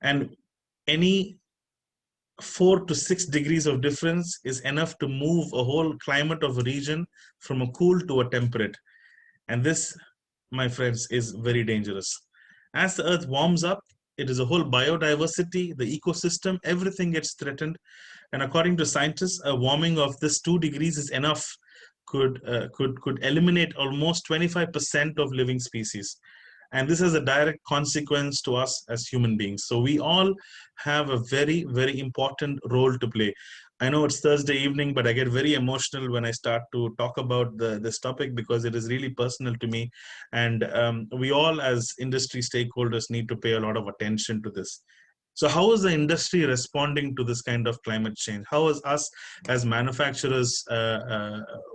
And any 4 to 6 degrees of difference is enough to move a whole climate of a region from a cool to a temperate. And this, my friends, is very dangerous. As the Earth warms up, it is a whole biodiversity, the ecosystem, everything gets threatened. And according to scientists, a warming of this 2 degrees is enough, could eliminate almost 25% of living species. And this has a direct consequence to us as human beings. So we all have a very, very important role to play. I know it's Thursday evening, but I get very emotional when I start to talk about this topic because it is really personal to me. And we all as industry stakeholders need to pay a lot of attention to this. So how is the industry responding to this kind of climate change? How is us as manufacturers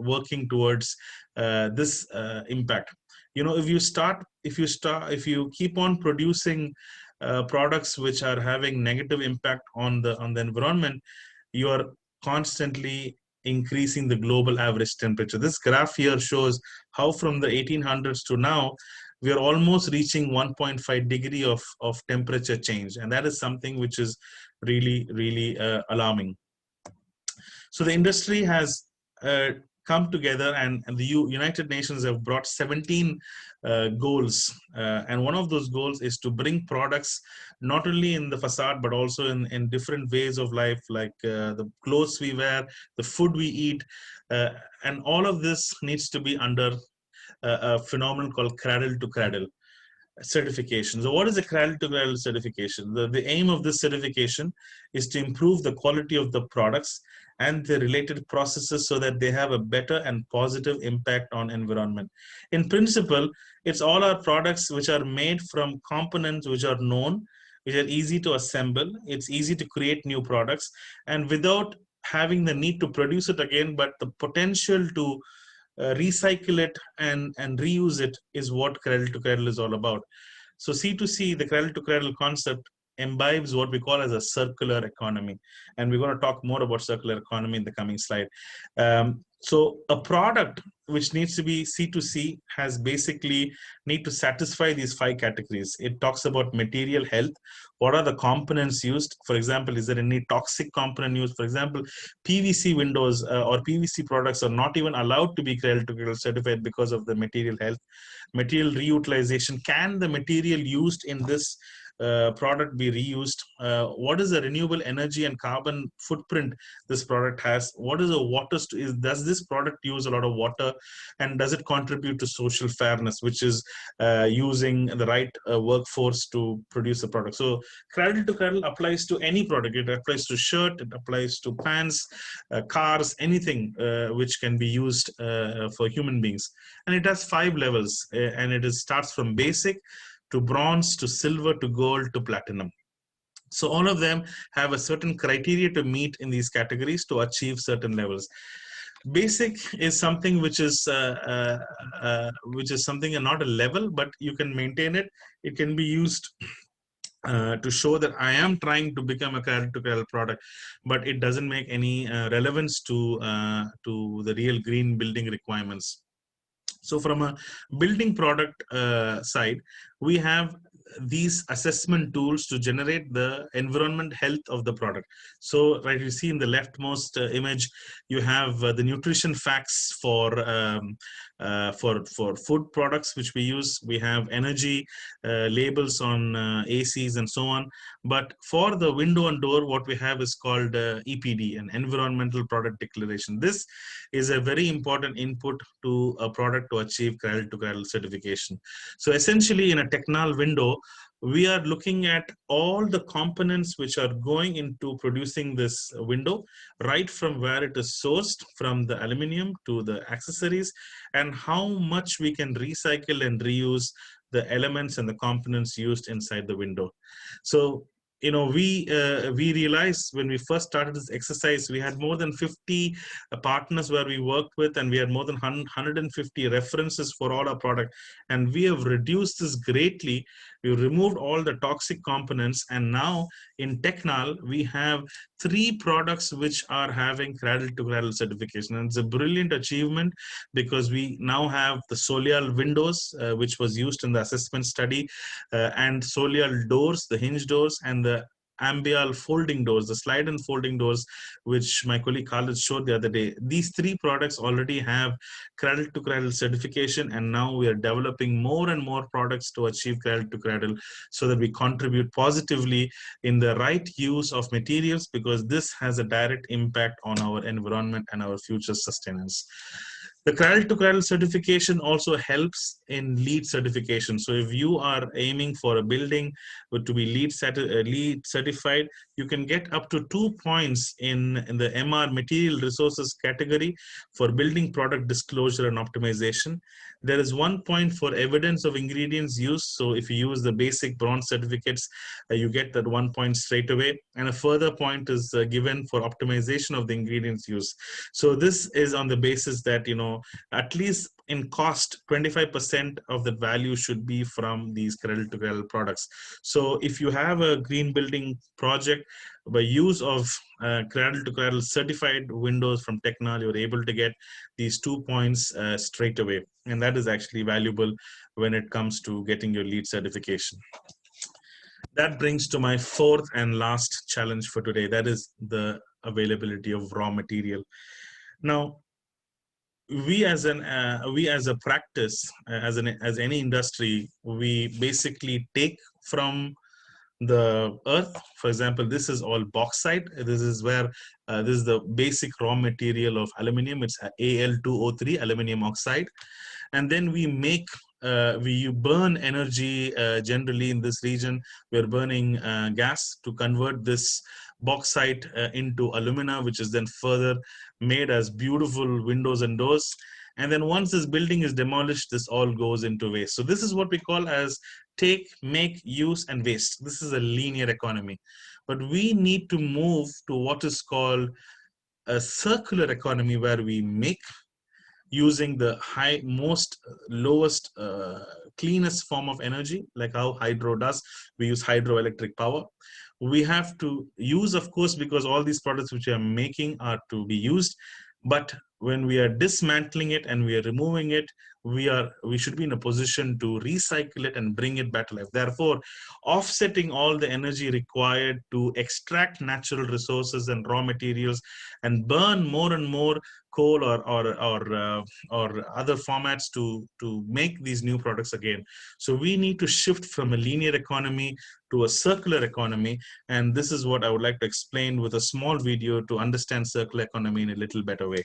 working towards this impact? If you keep on producing products which are having negative impact on the environment, you are constantly increasing the global average temperature. This graph here shows how from the 1800s to now, we are almost reaching 1.5 degree of temperature change. And that is something which is really, really alarming. So the industry has come together, and the United Nations have brought 17 goals. And one of those goals is to bring products not only in the facade, but also in different ways of life, like the clothes we wear, the food we eat. And all of this needs to be under a phenomenon called cradle to cradle certification. So what is a cradle to cradle certification? The aim of this certification is to improve the quality of the products and the related processes so that they have a better and positive impact on environment. In principle, it's all our products which are made from components which are known, which are easy to assemble. It's easy to create new products, and without having the need to produce it again, but the potential to recycle it and reuse it is what cradle to cradle is all about. So C2C, the cradle to cradle concept, imbibes what we call as a circular economy. And we're going to talk more about circular economy in the coming slide. So a product which needs to be C2C has basically need to satisfy these 5 categories. It talks about material health. What are the components used? For example, is there any toxic component used? For example, PVC windows or PVC products are not even allowed to be cradle to cradle certified because of the material health. Material reutilization. Can the material used in this product be reused? What is the renewable energy and carbon footprint this product has? What is the water? Does this product use a lot of water? And does it contribute to social fairness, which is using the right workforce to produce the product? So cradle to cradle applies to any product. It applies to shirt, it applies to pants, cars, anything which can be used for human beings. And it has 5 levels, and it starts from basic to bronze to silver to gold to platinum. So all of them have a certain criteria to meet in these categories to achieve certain levels. Basic is something which is something and not a level, but you can maintain it. It can be used to show that I am trying to become a cradle to cradle product, but it doesn't make any relevance to the real green building requirements. So from a building product side, we have these assessment tools to generate the environment health of the product. So right, you see in the leftmost image, you have the nutrition facts for food products which we use. We have energy labels on ACs and so on. But for the window and door, what we have is called EPD, an environmental product declaration. This is a very important input to a product to achieve cradle to cradle certification. So essentially, in a Technal window, we are looking at all the components which are going into producing this window, right from where it is sourced, from the aluminum to the accessories, and how much we can recycle and reuse the elements and the components used inside the window. So we realized when we first started this exercise, we had more than 50 partners where we worked with, and we had more than 150 references for all our product. And we have reduced this greatly. We removed all the toxic components, and now in Technal, we have 3 products which are having cradle to cradle certification. And it's a brilliant achievement because we now have the Solial windows, which was used in the assessment study, and Solial doors, the hinge doors, and the Ambial folding doors, the slide and folding doors, which my colleague Khalid showed the other day. These 3 products already have cradle to cradle certification, and now we are developing more and more products to achieve cradle to cradle so that we contribute positively in the right use of materials, because this has a direct impact on our environment and our future sustenance. The cradle to cradle certification also helps in LEED certification. So if you are aiming for a building to be LEED certified, you can get up to 2 points in the MR material resources category for building product disclosure and optimization. There is 1 point for evidence of ingredients used. So if you use the basic bronze certificates, you get that 1 point straight away. And a further point is given for optimization of the ingredients used. So this is on the basis that, at least in cost, 25% of the value should be from these cradle to cradle products. So if you have a green building project, by use of cradle to cradle certified windows from Technal, you're able to get these 2 points straight away. And that is actually valuable when it comes to getting your LEED certification. That brings to my 4th and last challenge for today. That is the availability of raw material. Now, we as a practice, as any industry, we basically take from the earth. For example, this is all bauxite. This is where this is the basic raw material of aluminum. It's Al2O3, aluminum oxide. And then we make we burn energy. Generally in this region, we're burning gas to convert this bauxite into alumina, which is then further made as beautiful windows and doors. And then once this building is demolished, this all goes into waste. So this is what we call as take, make, use, and waste. This is a linear economy. But we need to move to what is called a circular economy, where we make using the most lowest, cleanest form of energy, like how hydro does. We use hydroelectric power. We have to use, of course, because all these products which we are making are to be used. But when we are dismantling it and we are removing it, we should be in a position to recycle it and bring it back to life. Therefore, offsetting all the energy required to extract natural resources and raw materials and burn more and more coal or other formats to make these new products again. So we need to shift from a linear economy to a circular economy. And this is what I would like to explain with a small video to understand circular economy in a little better way.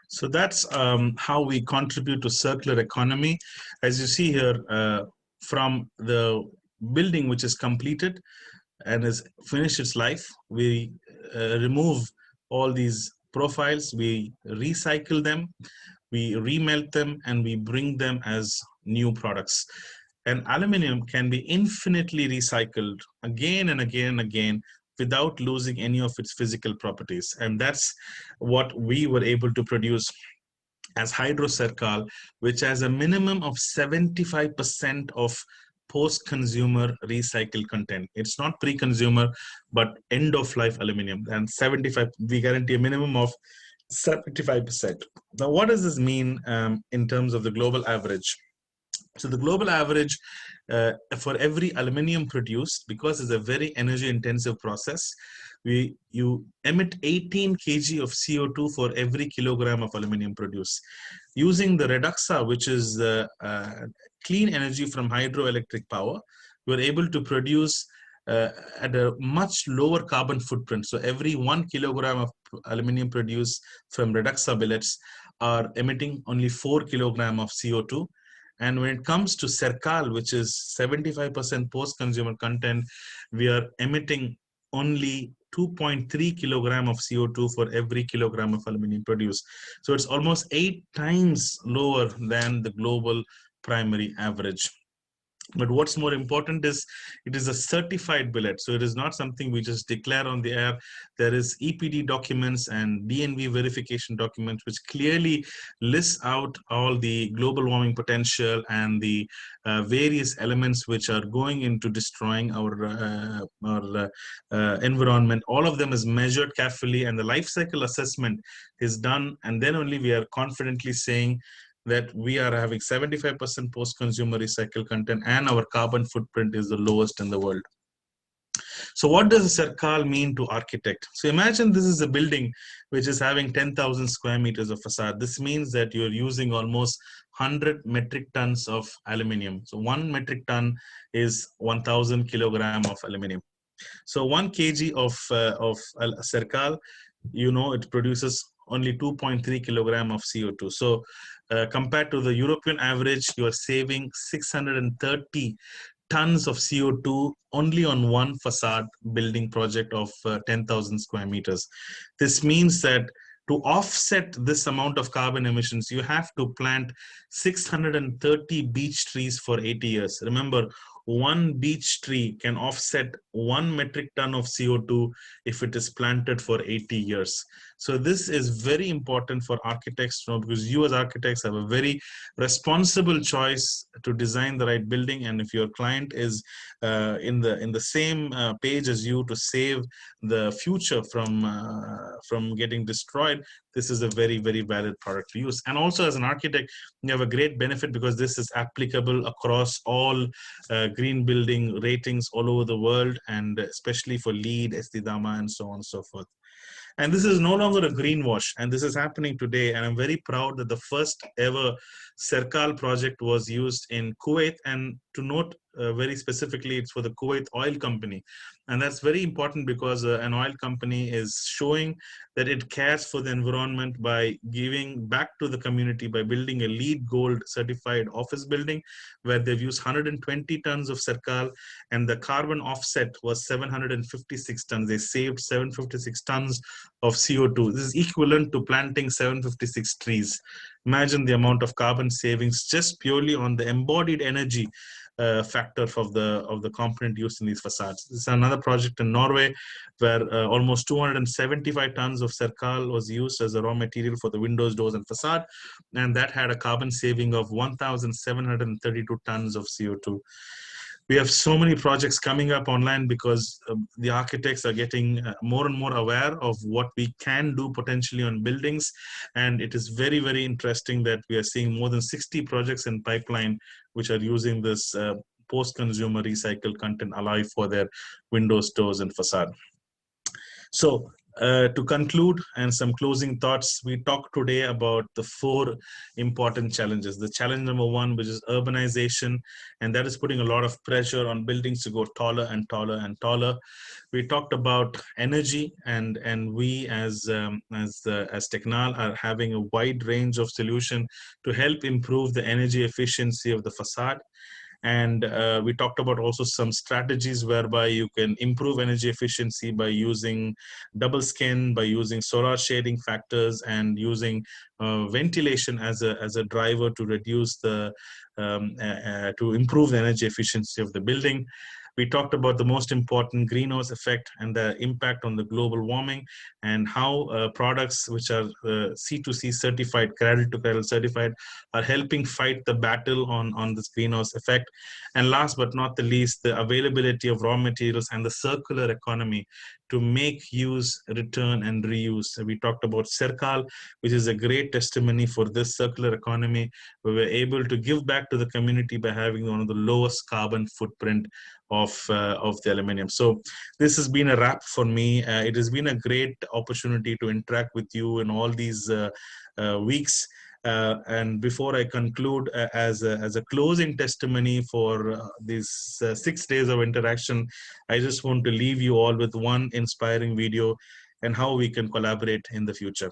So that's how we contribute to circular economy. As you see here, from the building which is completed and has finished its life, we remove all these profiles, we recycle them, we remelt them, and we bring them as new products. And aluminum can be infinitely recycled again and again and again without losing any of its physical properties. And that's what we were able to produce as hydrocercal, which has a minimum of 75% of post-consumer recycled content. It's not pre-consumer, but end-of-life aluminum. And 75, we guarantee a minimum of 75%. Now, what does this mean in terms of the global average? So the global average for every aluminium produced, because it's a very energy intensive process, you emit 18 kg of CO2 for every kilogram of aluminium produced. Using the Reduxa, which is clean energy from hydroelectric power, we're able to produce at a much lower carbon footprint. So every 1 kilogram of aluminium produced from Reduxa billets are emitting only 4 kilogram of CO2. And when it comes to Sercal, which is 75% post-consumer content, we are emitting only 2.3 kilogram of CO2 for every kilogram of aluminum produced. So it's almost 8 times lower than the global primary average. But what's more important is it is a certified billet. So it is not something we just declare on the air. There is EPD documents and DNV verification documents, which clearly lists out all the global warming potential and the various elements which are going into destroying our environment. All of them is measured carefully, and the life cycle assessment is done. And then only we are confidently saying that we are having 75% post-consumer recycled content and our carbon footprint is the lowest in the world. So what does a Sercal mean to architect? So imagine this is a building which is having 10,000 square meters of facade. This means that you're using almost 100 metric tons of aluminium. So 1 metric ton is 1,000 kilogram of aluminium. So 1 kg of Sercal, you know, it produces only 2.3 kilogram of CO2. So compared to the European average, you are saving 630 tons of CO2 only on one facade building project of 10,000 square meters. This means that to offset this amount of carbon emissions, you have to plant 630 beech trees for 80 years. Remember, one beech tree can offset 1 metric ton of CO2 if it is planted for 80 years. So this is very important for architects to know, because you as architects have a very responsible choice to design the right building. And if your client is in the same page as you to save the future from getting destroyed, this is a very, very valid product to use. And also as an architect, you have a great benefit because this is applicable across all green building ratings all over the world, and especially for LEED, Estidama, and so on and so forth. And this is no longer a greenwash, and this is happening today. And I'm very proud that the first ever Sercal project was used in Kuwait. And to note very specifically, it's for the Kuwait Oil Company. And that's very important because an oil company is showing that it cares for the environment by giving back to the community by building a LEED Gold certified office building where they've used 120 tons of Sercal, and the carbon offset was 756 tons. They saved 756 tons of CO2. This is equivalent to planting 756 trees. Imagine the amount of carbon savings just purely on the embodied energy factor of the component used in these facades. This is another project in Norway where almost 275 tons of Sercal was used as a raw material for the windows, doors, and facade, and that had a carbon saving of 1,732 tons of CO2. We have so many projects coming up online because the architects are getting more and more aware of what we can do potentially on buildings. And it is very, very interesting that we are seeing more than 60 projects in pipeline which are using this post-consumer recycled content alloy for their windows, doors, and facade. So to conclude and some closing thoughts, we talked today about the 4 important challenges. The challenge number 1, which is urbanization, and that is putting a lot of pressure on buildings to go taller and taller and taller. We talked about energy, and we as Technal are having a wide range of solution to help improve the energy efficiency of the facade. And we talked about also some strategies whereby you can improve energy efficiency by using double skin, by using solar shading factors, and using ventilation as a driver to reduce the to improve the energy efficiency of the building. We talked about the most important greenhouse effect and the impact on the global warming, and how products which are C2C certified, cradle to cradle certified, are helping fight the battle on this greenhouse effect. And last but not the least, the availability of raw materials and the circular economy to make, use, return, and reuse. We talked about Serkal, which is a great testimony for this circular economy, where we're able to give back to the community by having one of the lowest carbon footprint of the aluminium. So this has been a wrap for me. It has been a great opportunity to interact with you in all these weeks. And before I conclude, as a closing testimony for these 6 days of interaction, I just want to leave you all with one inspiring video and how we can collaborate in the future.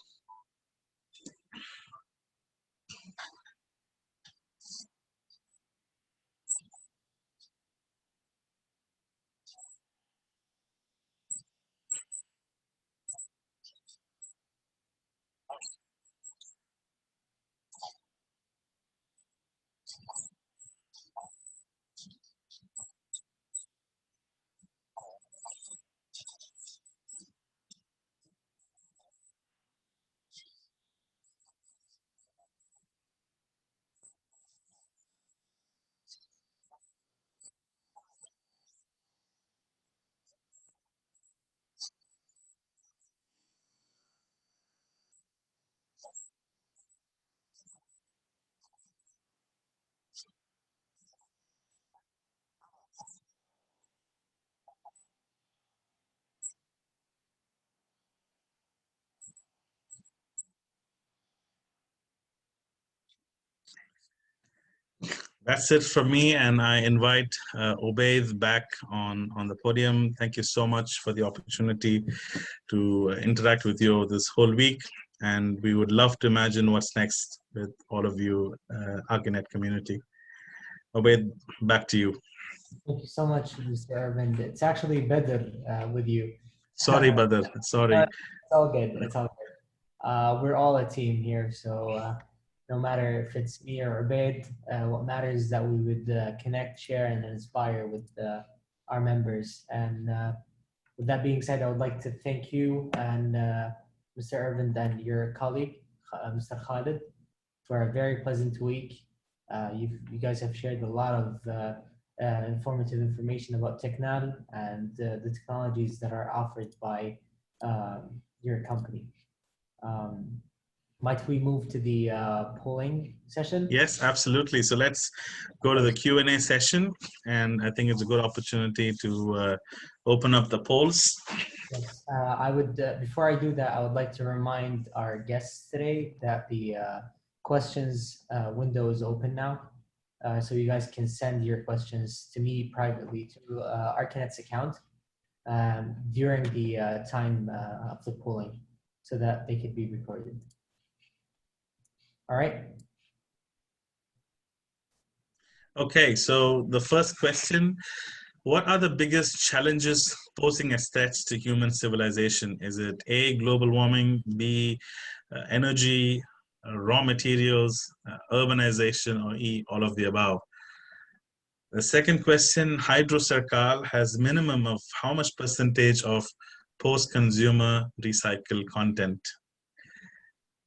That's it from me, and I invite Ubaid back on the podium. Thank you so much for the opportunity to interact with you this whole week, and we would love to imagine what's next with all of you, ArchiNet community. Ubaid, back to you. Thank you so much, Mr. Arvind. It's actually better with you. Sorry, Badr. Sorry. It's all good. It's all good. We're all a team here, so no matter if it's me or Ubaid, what matters is that we would connect, share, and inspire with our members. And with that being said, I would like to thank you and Mr. Arvind and your colleague, Mr. Khalid, for a very pleasant week. You guys have shared a lot of informative information about Technal and the technologies that are offered by your company. Might we move to the polling session? Yes, absolutely. So let's go to the Q&A session, and I think it's a good opportunity to open up the polls. Yes, I would, before I do that, I would like to remind our guests today that the questions window is open now. So you guys can send your questions to me privately to ArchiNet's account during the time of the polling so that they could be recorded. All right. Okay, so the first question, what are the biggest challenges posing a threat to human civilization? Is it A, global warming, B, energy, raw materials, urbanization, or E, all of the above? The second question, hydrocircle has minimum of how much percentage of post-consumer recycled content?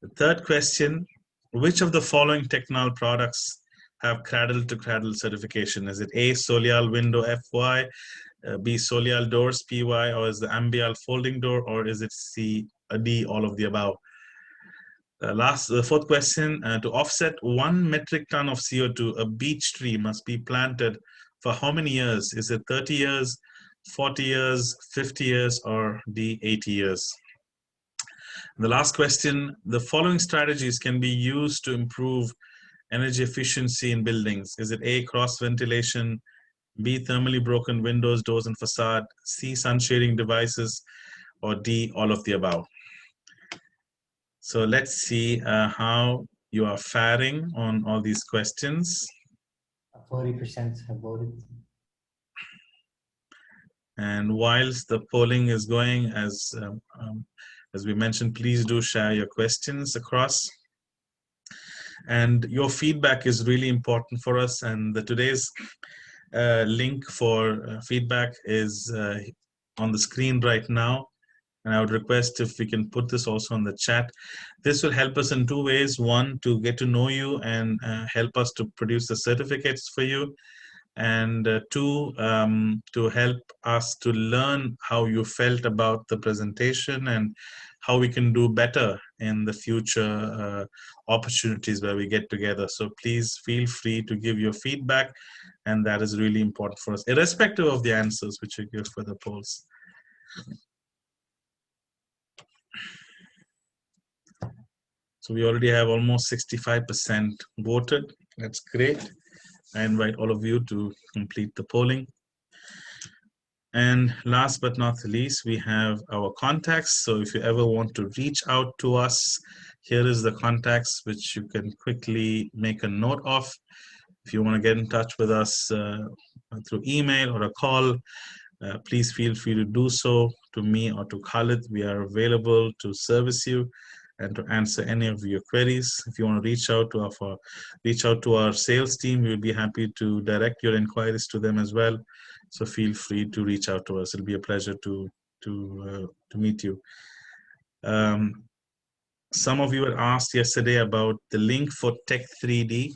The third question, which of the following Technal products have cradle-to-cradle certification? Is it A, Solial Window FY, B, Solial Doors PY, or is the Ambial Folding Door, or is it C, D, all of the above? The fourth question, to offset 1 metric ton of CO2, a beech tree must be planted for how many years? Is it 30 years, 40 years, 50 years, or D, 80 years? The last question, the following strategies can be used to improve energy efficiency in buildings. Is it A, cross ventilation, B, thermally broken windows, doors, and facade, C, sun shading devices, or D, all of the above? So let's see how you are faring on all these questions. 40% have voted. And whilst the polling is going, as we mentioned, please do share your questions across. And your feedback is really important for us. And today's link for feedback is on the screen right now. And I would request if we can put this also on the chat. This will help us in 2 ways. One, to get to know you and help us to produce the certificates for you. and two, to help us to learn how you felt about the presentation and how we can do better in the future opportunities where we get together. So please feel free to give your feedback, and that is really important for us, irrespective of the answers which you give for the polls. So we already have almost 65% voted. That's great. I invite all of you to complete the polling. And last but not least, we have our contacts. So if you ever want to reach out to us, here is the contacts which you can quickly make a note of. If you want to get in touch with us through email or a call, please feel free to do so to me or to Khalid. We are available to service you and to answer any of your queries. If you want to reach out to our sales team, we'll be happy to direct your inquiries to them as well. So feel free to reach out to us. It'll be a pleasure to meet you. Some of you had asked yesterday about the link for Tech 3D.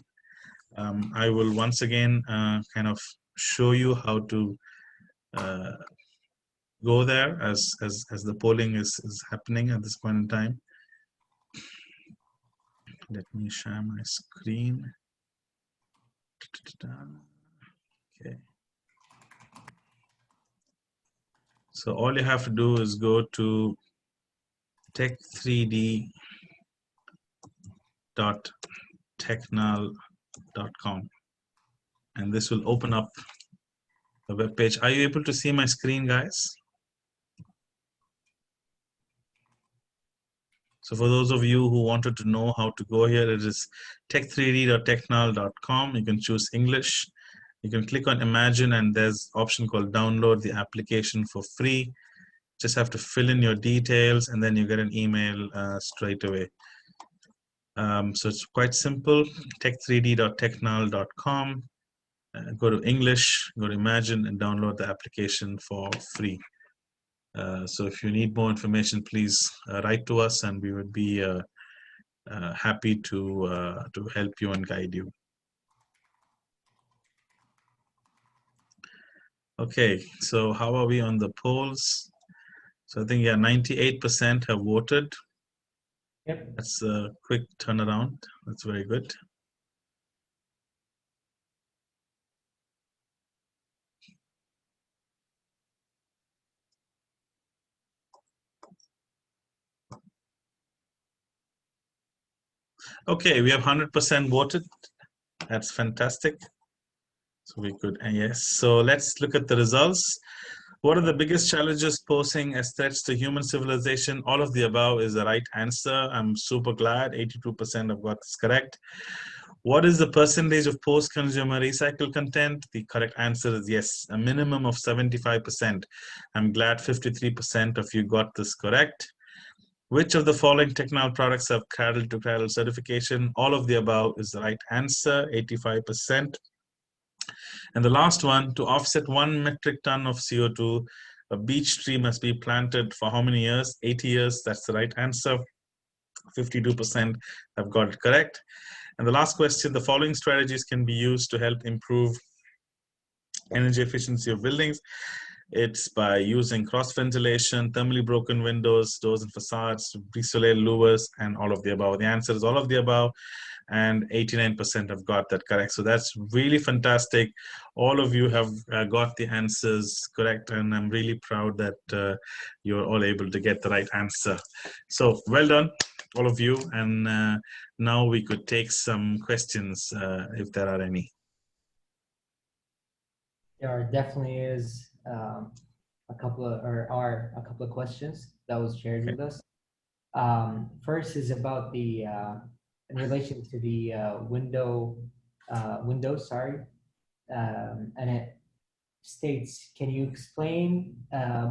I will once again kind of show you how to go there as the polling is happening at this point in time. Let me share my screen. Okay. So all you have to do is go to tech3d.technal.com, and this will open up the web page. Are you able to see my screen, guys? So for those of you who wanted to know how to go here, it is tech3d.technal.com. You can choose English. You can click on Imagine, and there's an option called Download the application for free. Just have to fill in your details, and then you get an email straight away. So it's quite simple. tech3d.technal.com. Go to English, go to Imagine, and download the application for free. So if you need more information, please write to us, and we would be happy to help you and guide you. Okay, so how are we on the polls? So I think, yeah, 98% have voted. Yep. That's a quick turnaround. That's very good. Okay, we have 100% voted. That's fantastic. So we could, yes. So let's look at the results. What are the biggest challenges posing as threats to human civilization? All of the above is the right answer. I'm super glad 82% have got this correct. What is the percentage of post-consumer recycled content? The correct answer is yes, a minimum of 75%. I'm glad 53% of you got this correct. Which of the following Technal products have cradle-to-cradle certification? All of the above is the right answer, 85%. And the last one, to offset 1 metric ton of CO2, a beech tree must be planted for how many years? 80 years, that's the right answer. 52% have got it correct. And the last question, the following strategies can be used to help improve energy efficiency of buildings. It's by using cross ventilation, thermally broken windows, doors and facades, brise-soleil louvers, and all of the above. The answer is all of the above, and 89% have got that correct. So that's really fantastic. All of you have got the answers correct, and I'm really proud that you're all able to get the right answer. So well done, all of you. And now we could take some questions if there are any. There definitely is a couple of questions that was shared with us. First is about the in relation to the windows, sorry, and it states, can you explain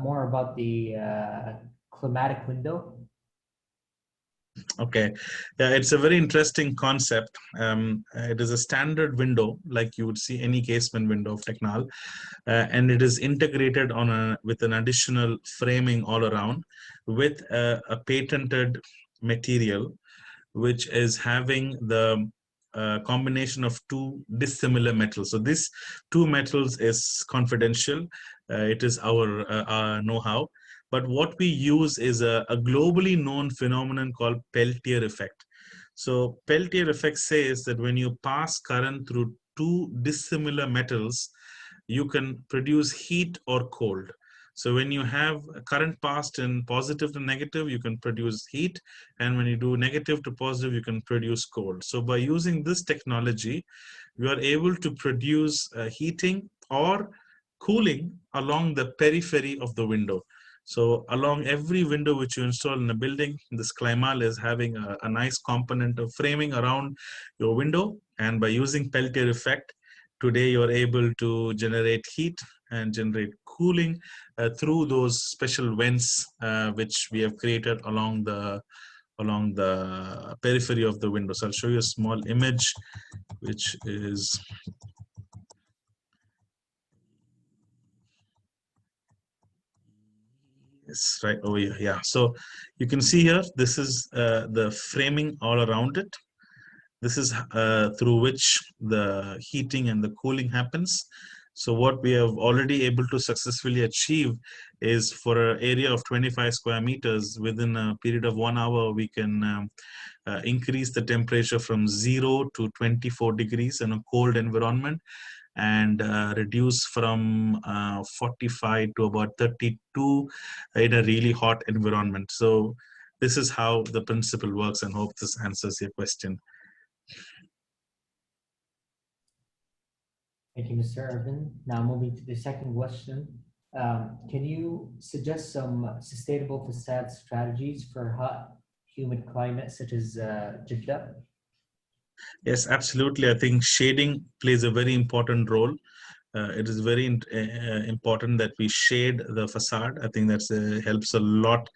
more about the climatic window? Okay, yeah, it's a very interesting concept. It is a standard window, like you would see any casement window of Technal, and it is integrated on with an additional framing all around, with a patented material, which is having the a combination of two dissimilar metals. So this two metals is confidential. It is our know-how. But what we use is a globally known phenomenon called Peltier Effect. So Peltier Effect says that when you pass current through two dissimilar metals, you can produce heat or cold. So when you have a current passed in positive to negative, you can produce heat. And when you do negative to positive, you can produce cold. So by using this technology, you are able to produce heating or cooling along the periphery of the window. So along every window which you install in a building, this Climal is having a nice component of framing around your window. And by using Peltier Effect, today you're able to generate heat and generate cooling through those special vents which we have created along the periphery of the window. So I'll show you a small image, which is it's right over here. Yeah, so you can see here, this is the framing all around it. This is through which the heating and the cooling happens. So what we have already able to successfully achieve is for an area of 25 square meters, within a period of 1 hour, we can increase the temperature from 0 to 24 degrees in a cold environment, and reduce from 45 to about 32 in a really hot environment. So this is how the principle works, and hope this answers your question. Thank you, Mr. Irvin. Now moving to the second question. Can you suggest some sustainable facade strategies for hot, humid climate such as Jeddah? Yes, absolutely. I think shading plays a very important role. It is very important that we shade the facade. I think that helps a lot.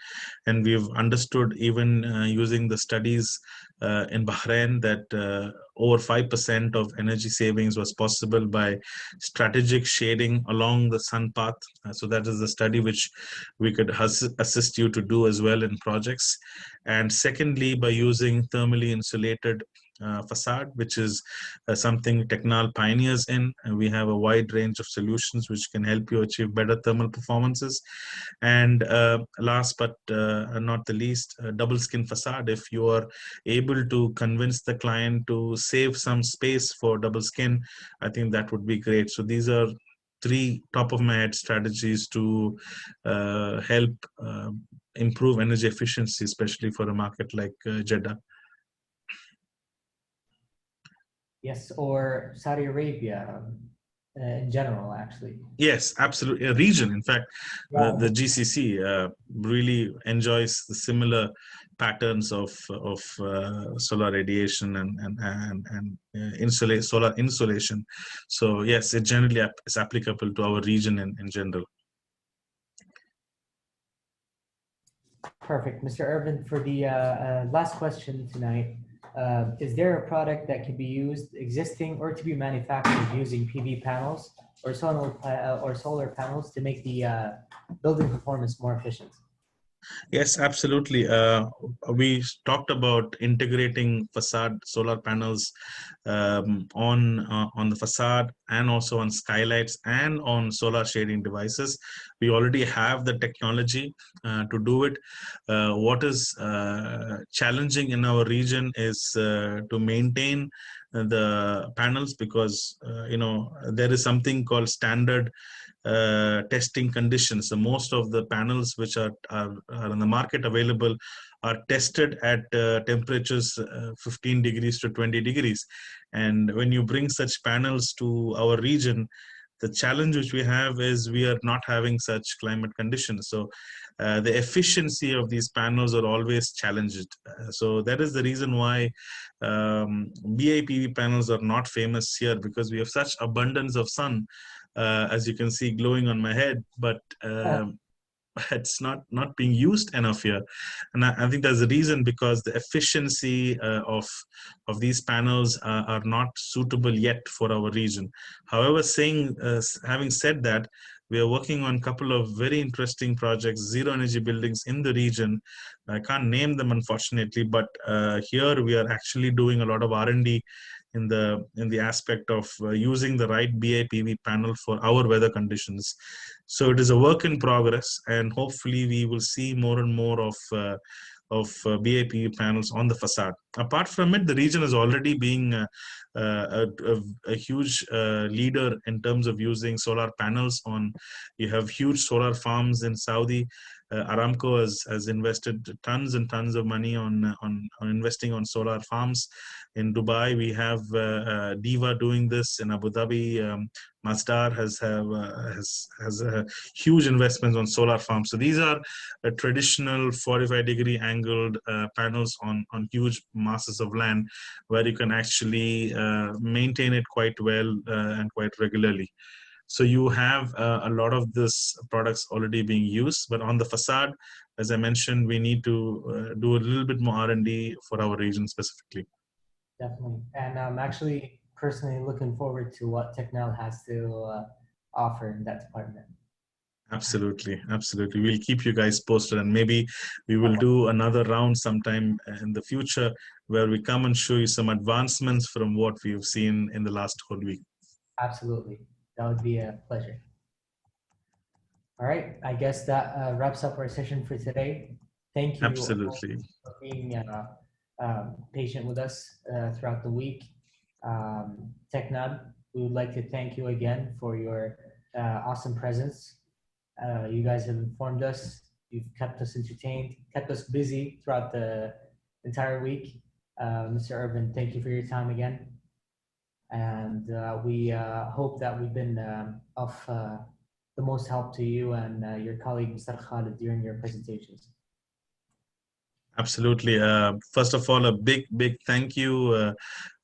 And we've understood, even using the studies in Bahrain, that over 5% of energy savings was possible by strategic shading along the sun path. So that is the study which we could assist you to do as well in projects. And secondly, by using thermally insulated facade, which is something Technal pioneers in. We have a wide range of solutions which can help you achieve better thermal performances. And last but not the least, double skin facade. If you are able to convince the client to save some space for double skin, I think that would be great. So these are three top of my head strategies to help improve energy efficiency, especially for a market like Jeddah. Yes, or Saudi Arabia in general, actually. Yes, absolutely. A region, in fact, the GCC really enjoys the similar patterns of solar radiation and solar insulation. So yes, it generally is applicable to our region in general. Perfect, Mr. Irvin. For the last question tonight. Is there a product that can be used existing or to be manufactured using PV panels or solar panels to make the building performance more efficient? Yes, absolutely. We talked about integrating facade solar panels on the facade, and also on skylights and on solar shading devices. We already have the technology to do it. What is challenging in our region is to maintain the panels, because there is something called standard testing conditions. So most of the panels which are on the market available are tested at temperatures 15 degrees to 20 degrees. And when you bring such panels to our region, the challenge which we have is we are not having such climate conditions. So the efficiency of these panels are always challenged. So that is the reason why BIPV panels are not famous here, because we have such abundance of sun, as you can see glowing on my head, but it's not being used enough here. And I think there's a reason, because the efficiency of these panels are not suitable yet for our region. However, having said that, we are working on a couple of very interesting projects, zero energy buildings in the region. I can't name them, unfortunately, but here we are actually doing a lot of R&D in the aspect of using the right BIPV panel for our weather conditions. So it is a work in progress, and hopefully we will see more and more of BIPV panels on the facade. Apart from it, the region is already being a huge leader in terms of using solar panels on. You have huge solar farms in Saudi. Aramco has invested tons and tons of money on investing on solar farms. In Dubai, we have Diva doing this. In Abu Dhabi, Masdar has huge investments on solar farms. So these are traditional 45-degree angled panels on huge masses of land, where you can actually maintain it quite well and quite regularly. So you have a lot of this products already being used, but on the facade, as I mentioned, we need to do a little bit more R&D for our region specifically. Definitely, and I'm actually personally looking forward to what Technal has to offer in that department. Absolutely, absolutely. We'll keep you guys posted, and maybe we will do another round sometime in the future where we come and show you some advancements from what we've seen in the last whole week. Absolutely. That would be a pleasure. All right, I guess that wraps up our session for today. Thank you Absolutely for being patient with us throughout the week. Technal, we would like to thank you again for your awesome presence. You guys have informed us. You've kept us entertained, kept us busy throughout the entire week. Mr. Urban, thank you for your time again. And we hope that we've been of the most help to you and your colleague, Mr. Khalid, during your presentations. Absolutely. First of all, a big thank you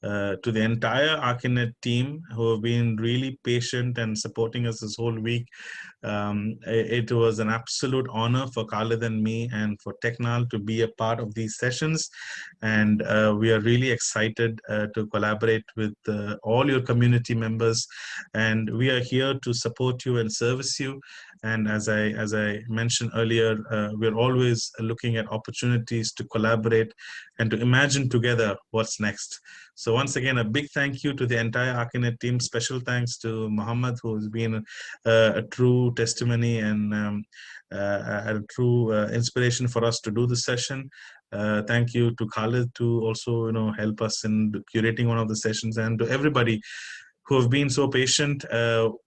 to the entire ArchiNet team, who have been really patient and supporting us this whole week. It was an absolute honor for Khalid and me and for Technal to be a part of these sessions. And we are really excited to collaborate with all your community members. And we are here to support you and service you. And as I mentioned earlier, we're always looking at opportunities to collaborate and to imagine together what's next. So once again, a big thank you to the entire ArchiNet team. Special thanks to Muhammad, who has been a true testimony and a true inspiration for us to do this session. Thank you to Khalid to also help us in curating one of the sessions, and to everybody who have been so patient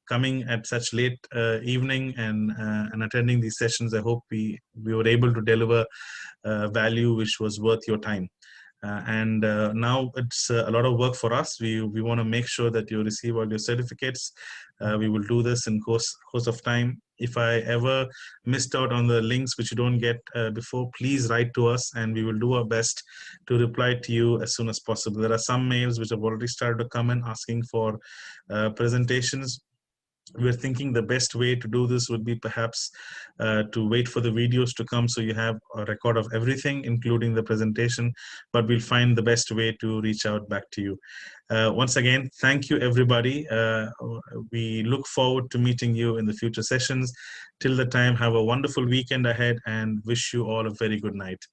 coming at such late evening and attending these sessions. I hope we were able to deliver value which was worth your time. And now it's a lot of work for us. We want to make sure that you receive all your certificates. We will do this in course of time. If I ever missed out on the links which you don't get before, please write to us and we will do our best to reply to you as soon as possible. There are some mails which have already started to come in asking for presentations. We're thinking the best way to do this would be perhaps to wait for the videos to come so you have a record of everything, including the presentation, but we'll find the best way to reach out back to you. Once again, thank you, everybody. We look forward to meeting you in the future sessions. Till the time, have a wonderful weekend ahead and wish you all a very good night.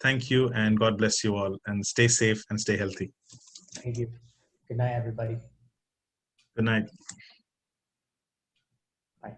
Thank you, and God bless you all, and stay safe and stay healthy. Thank you. Good night, everybody. Good night. Bye.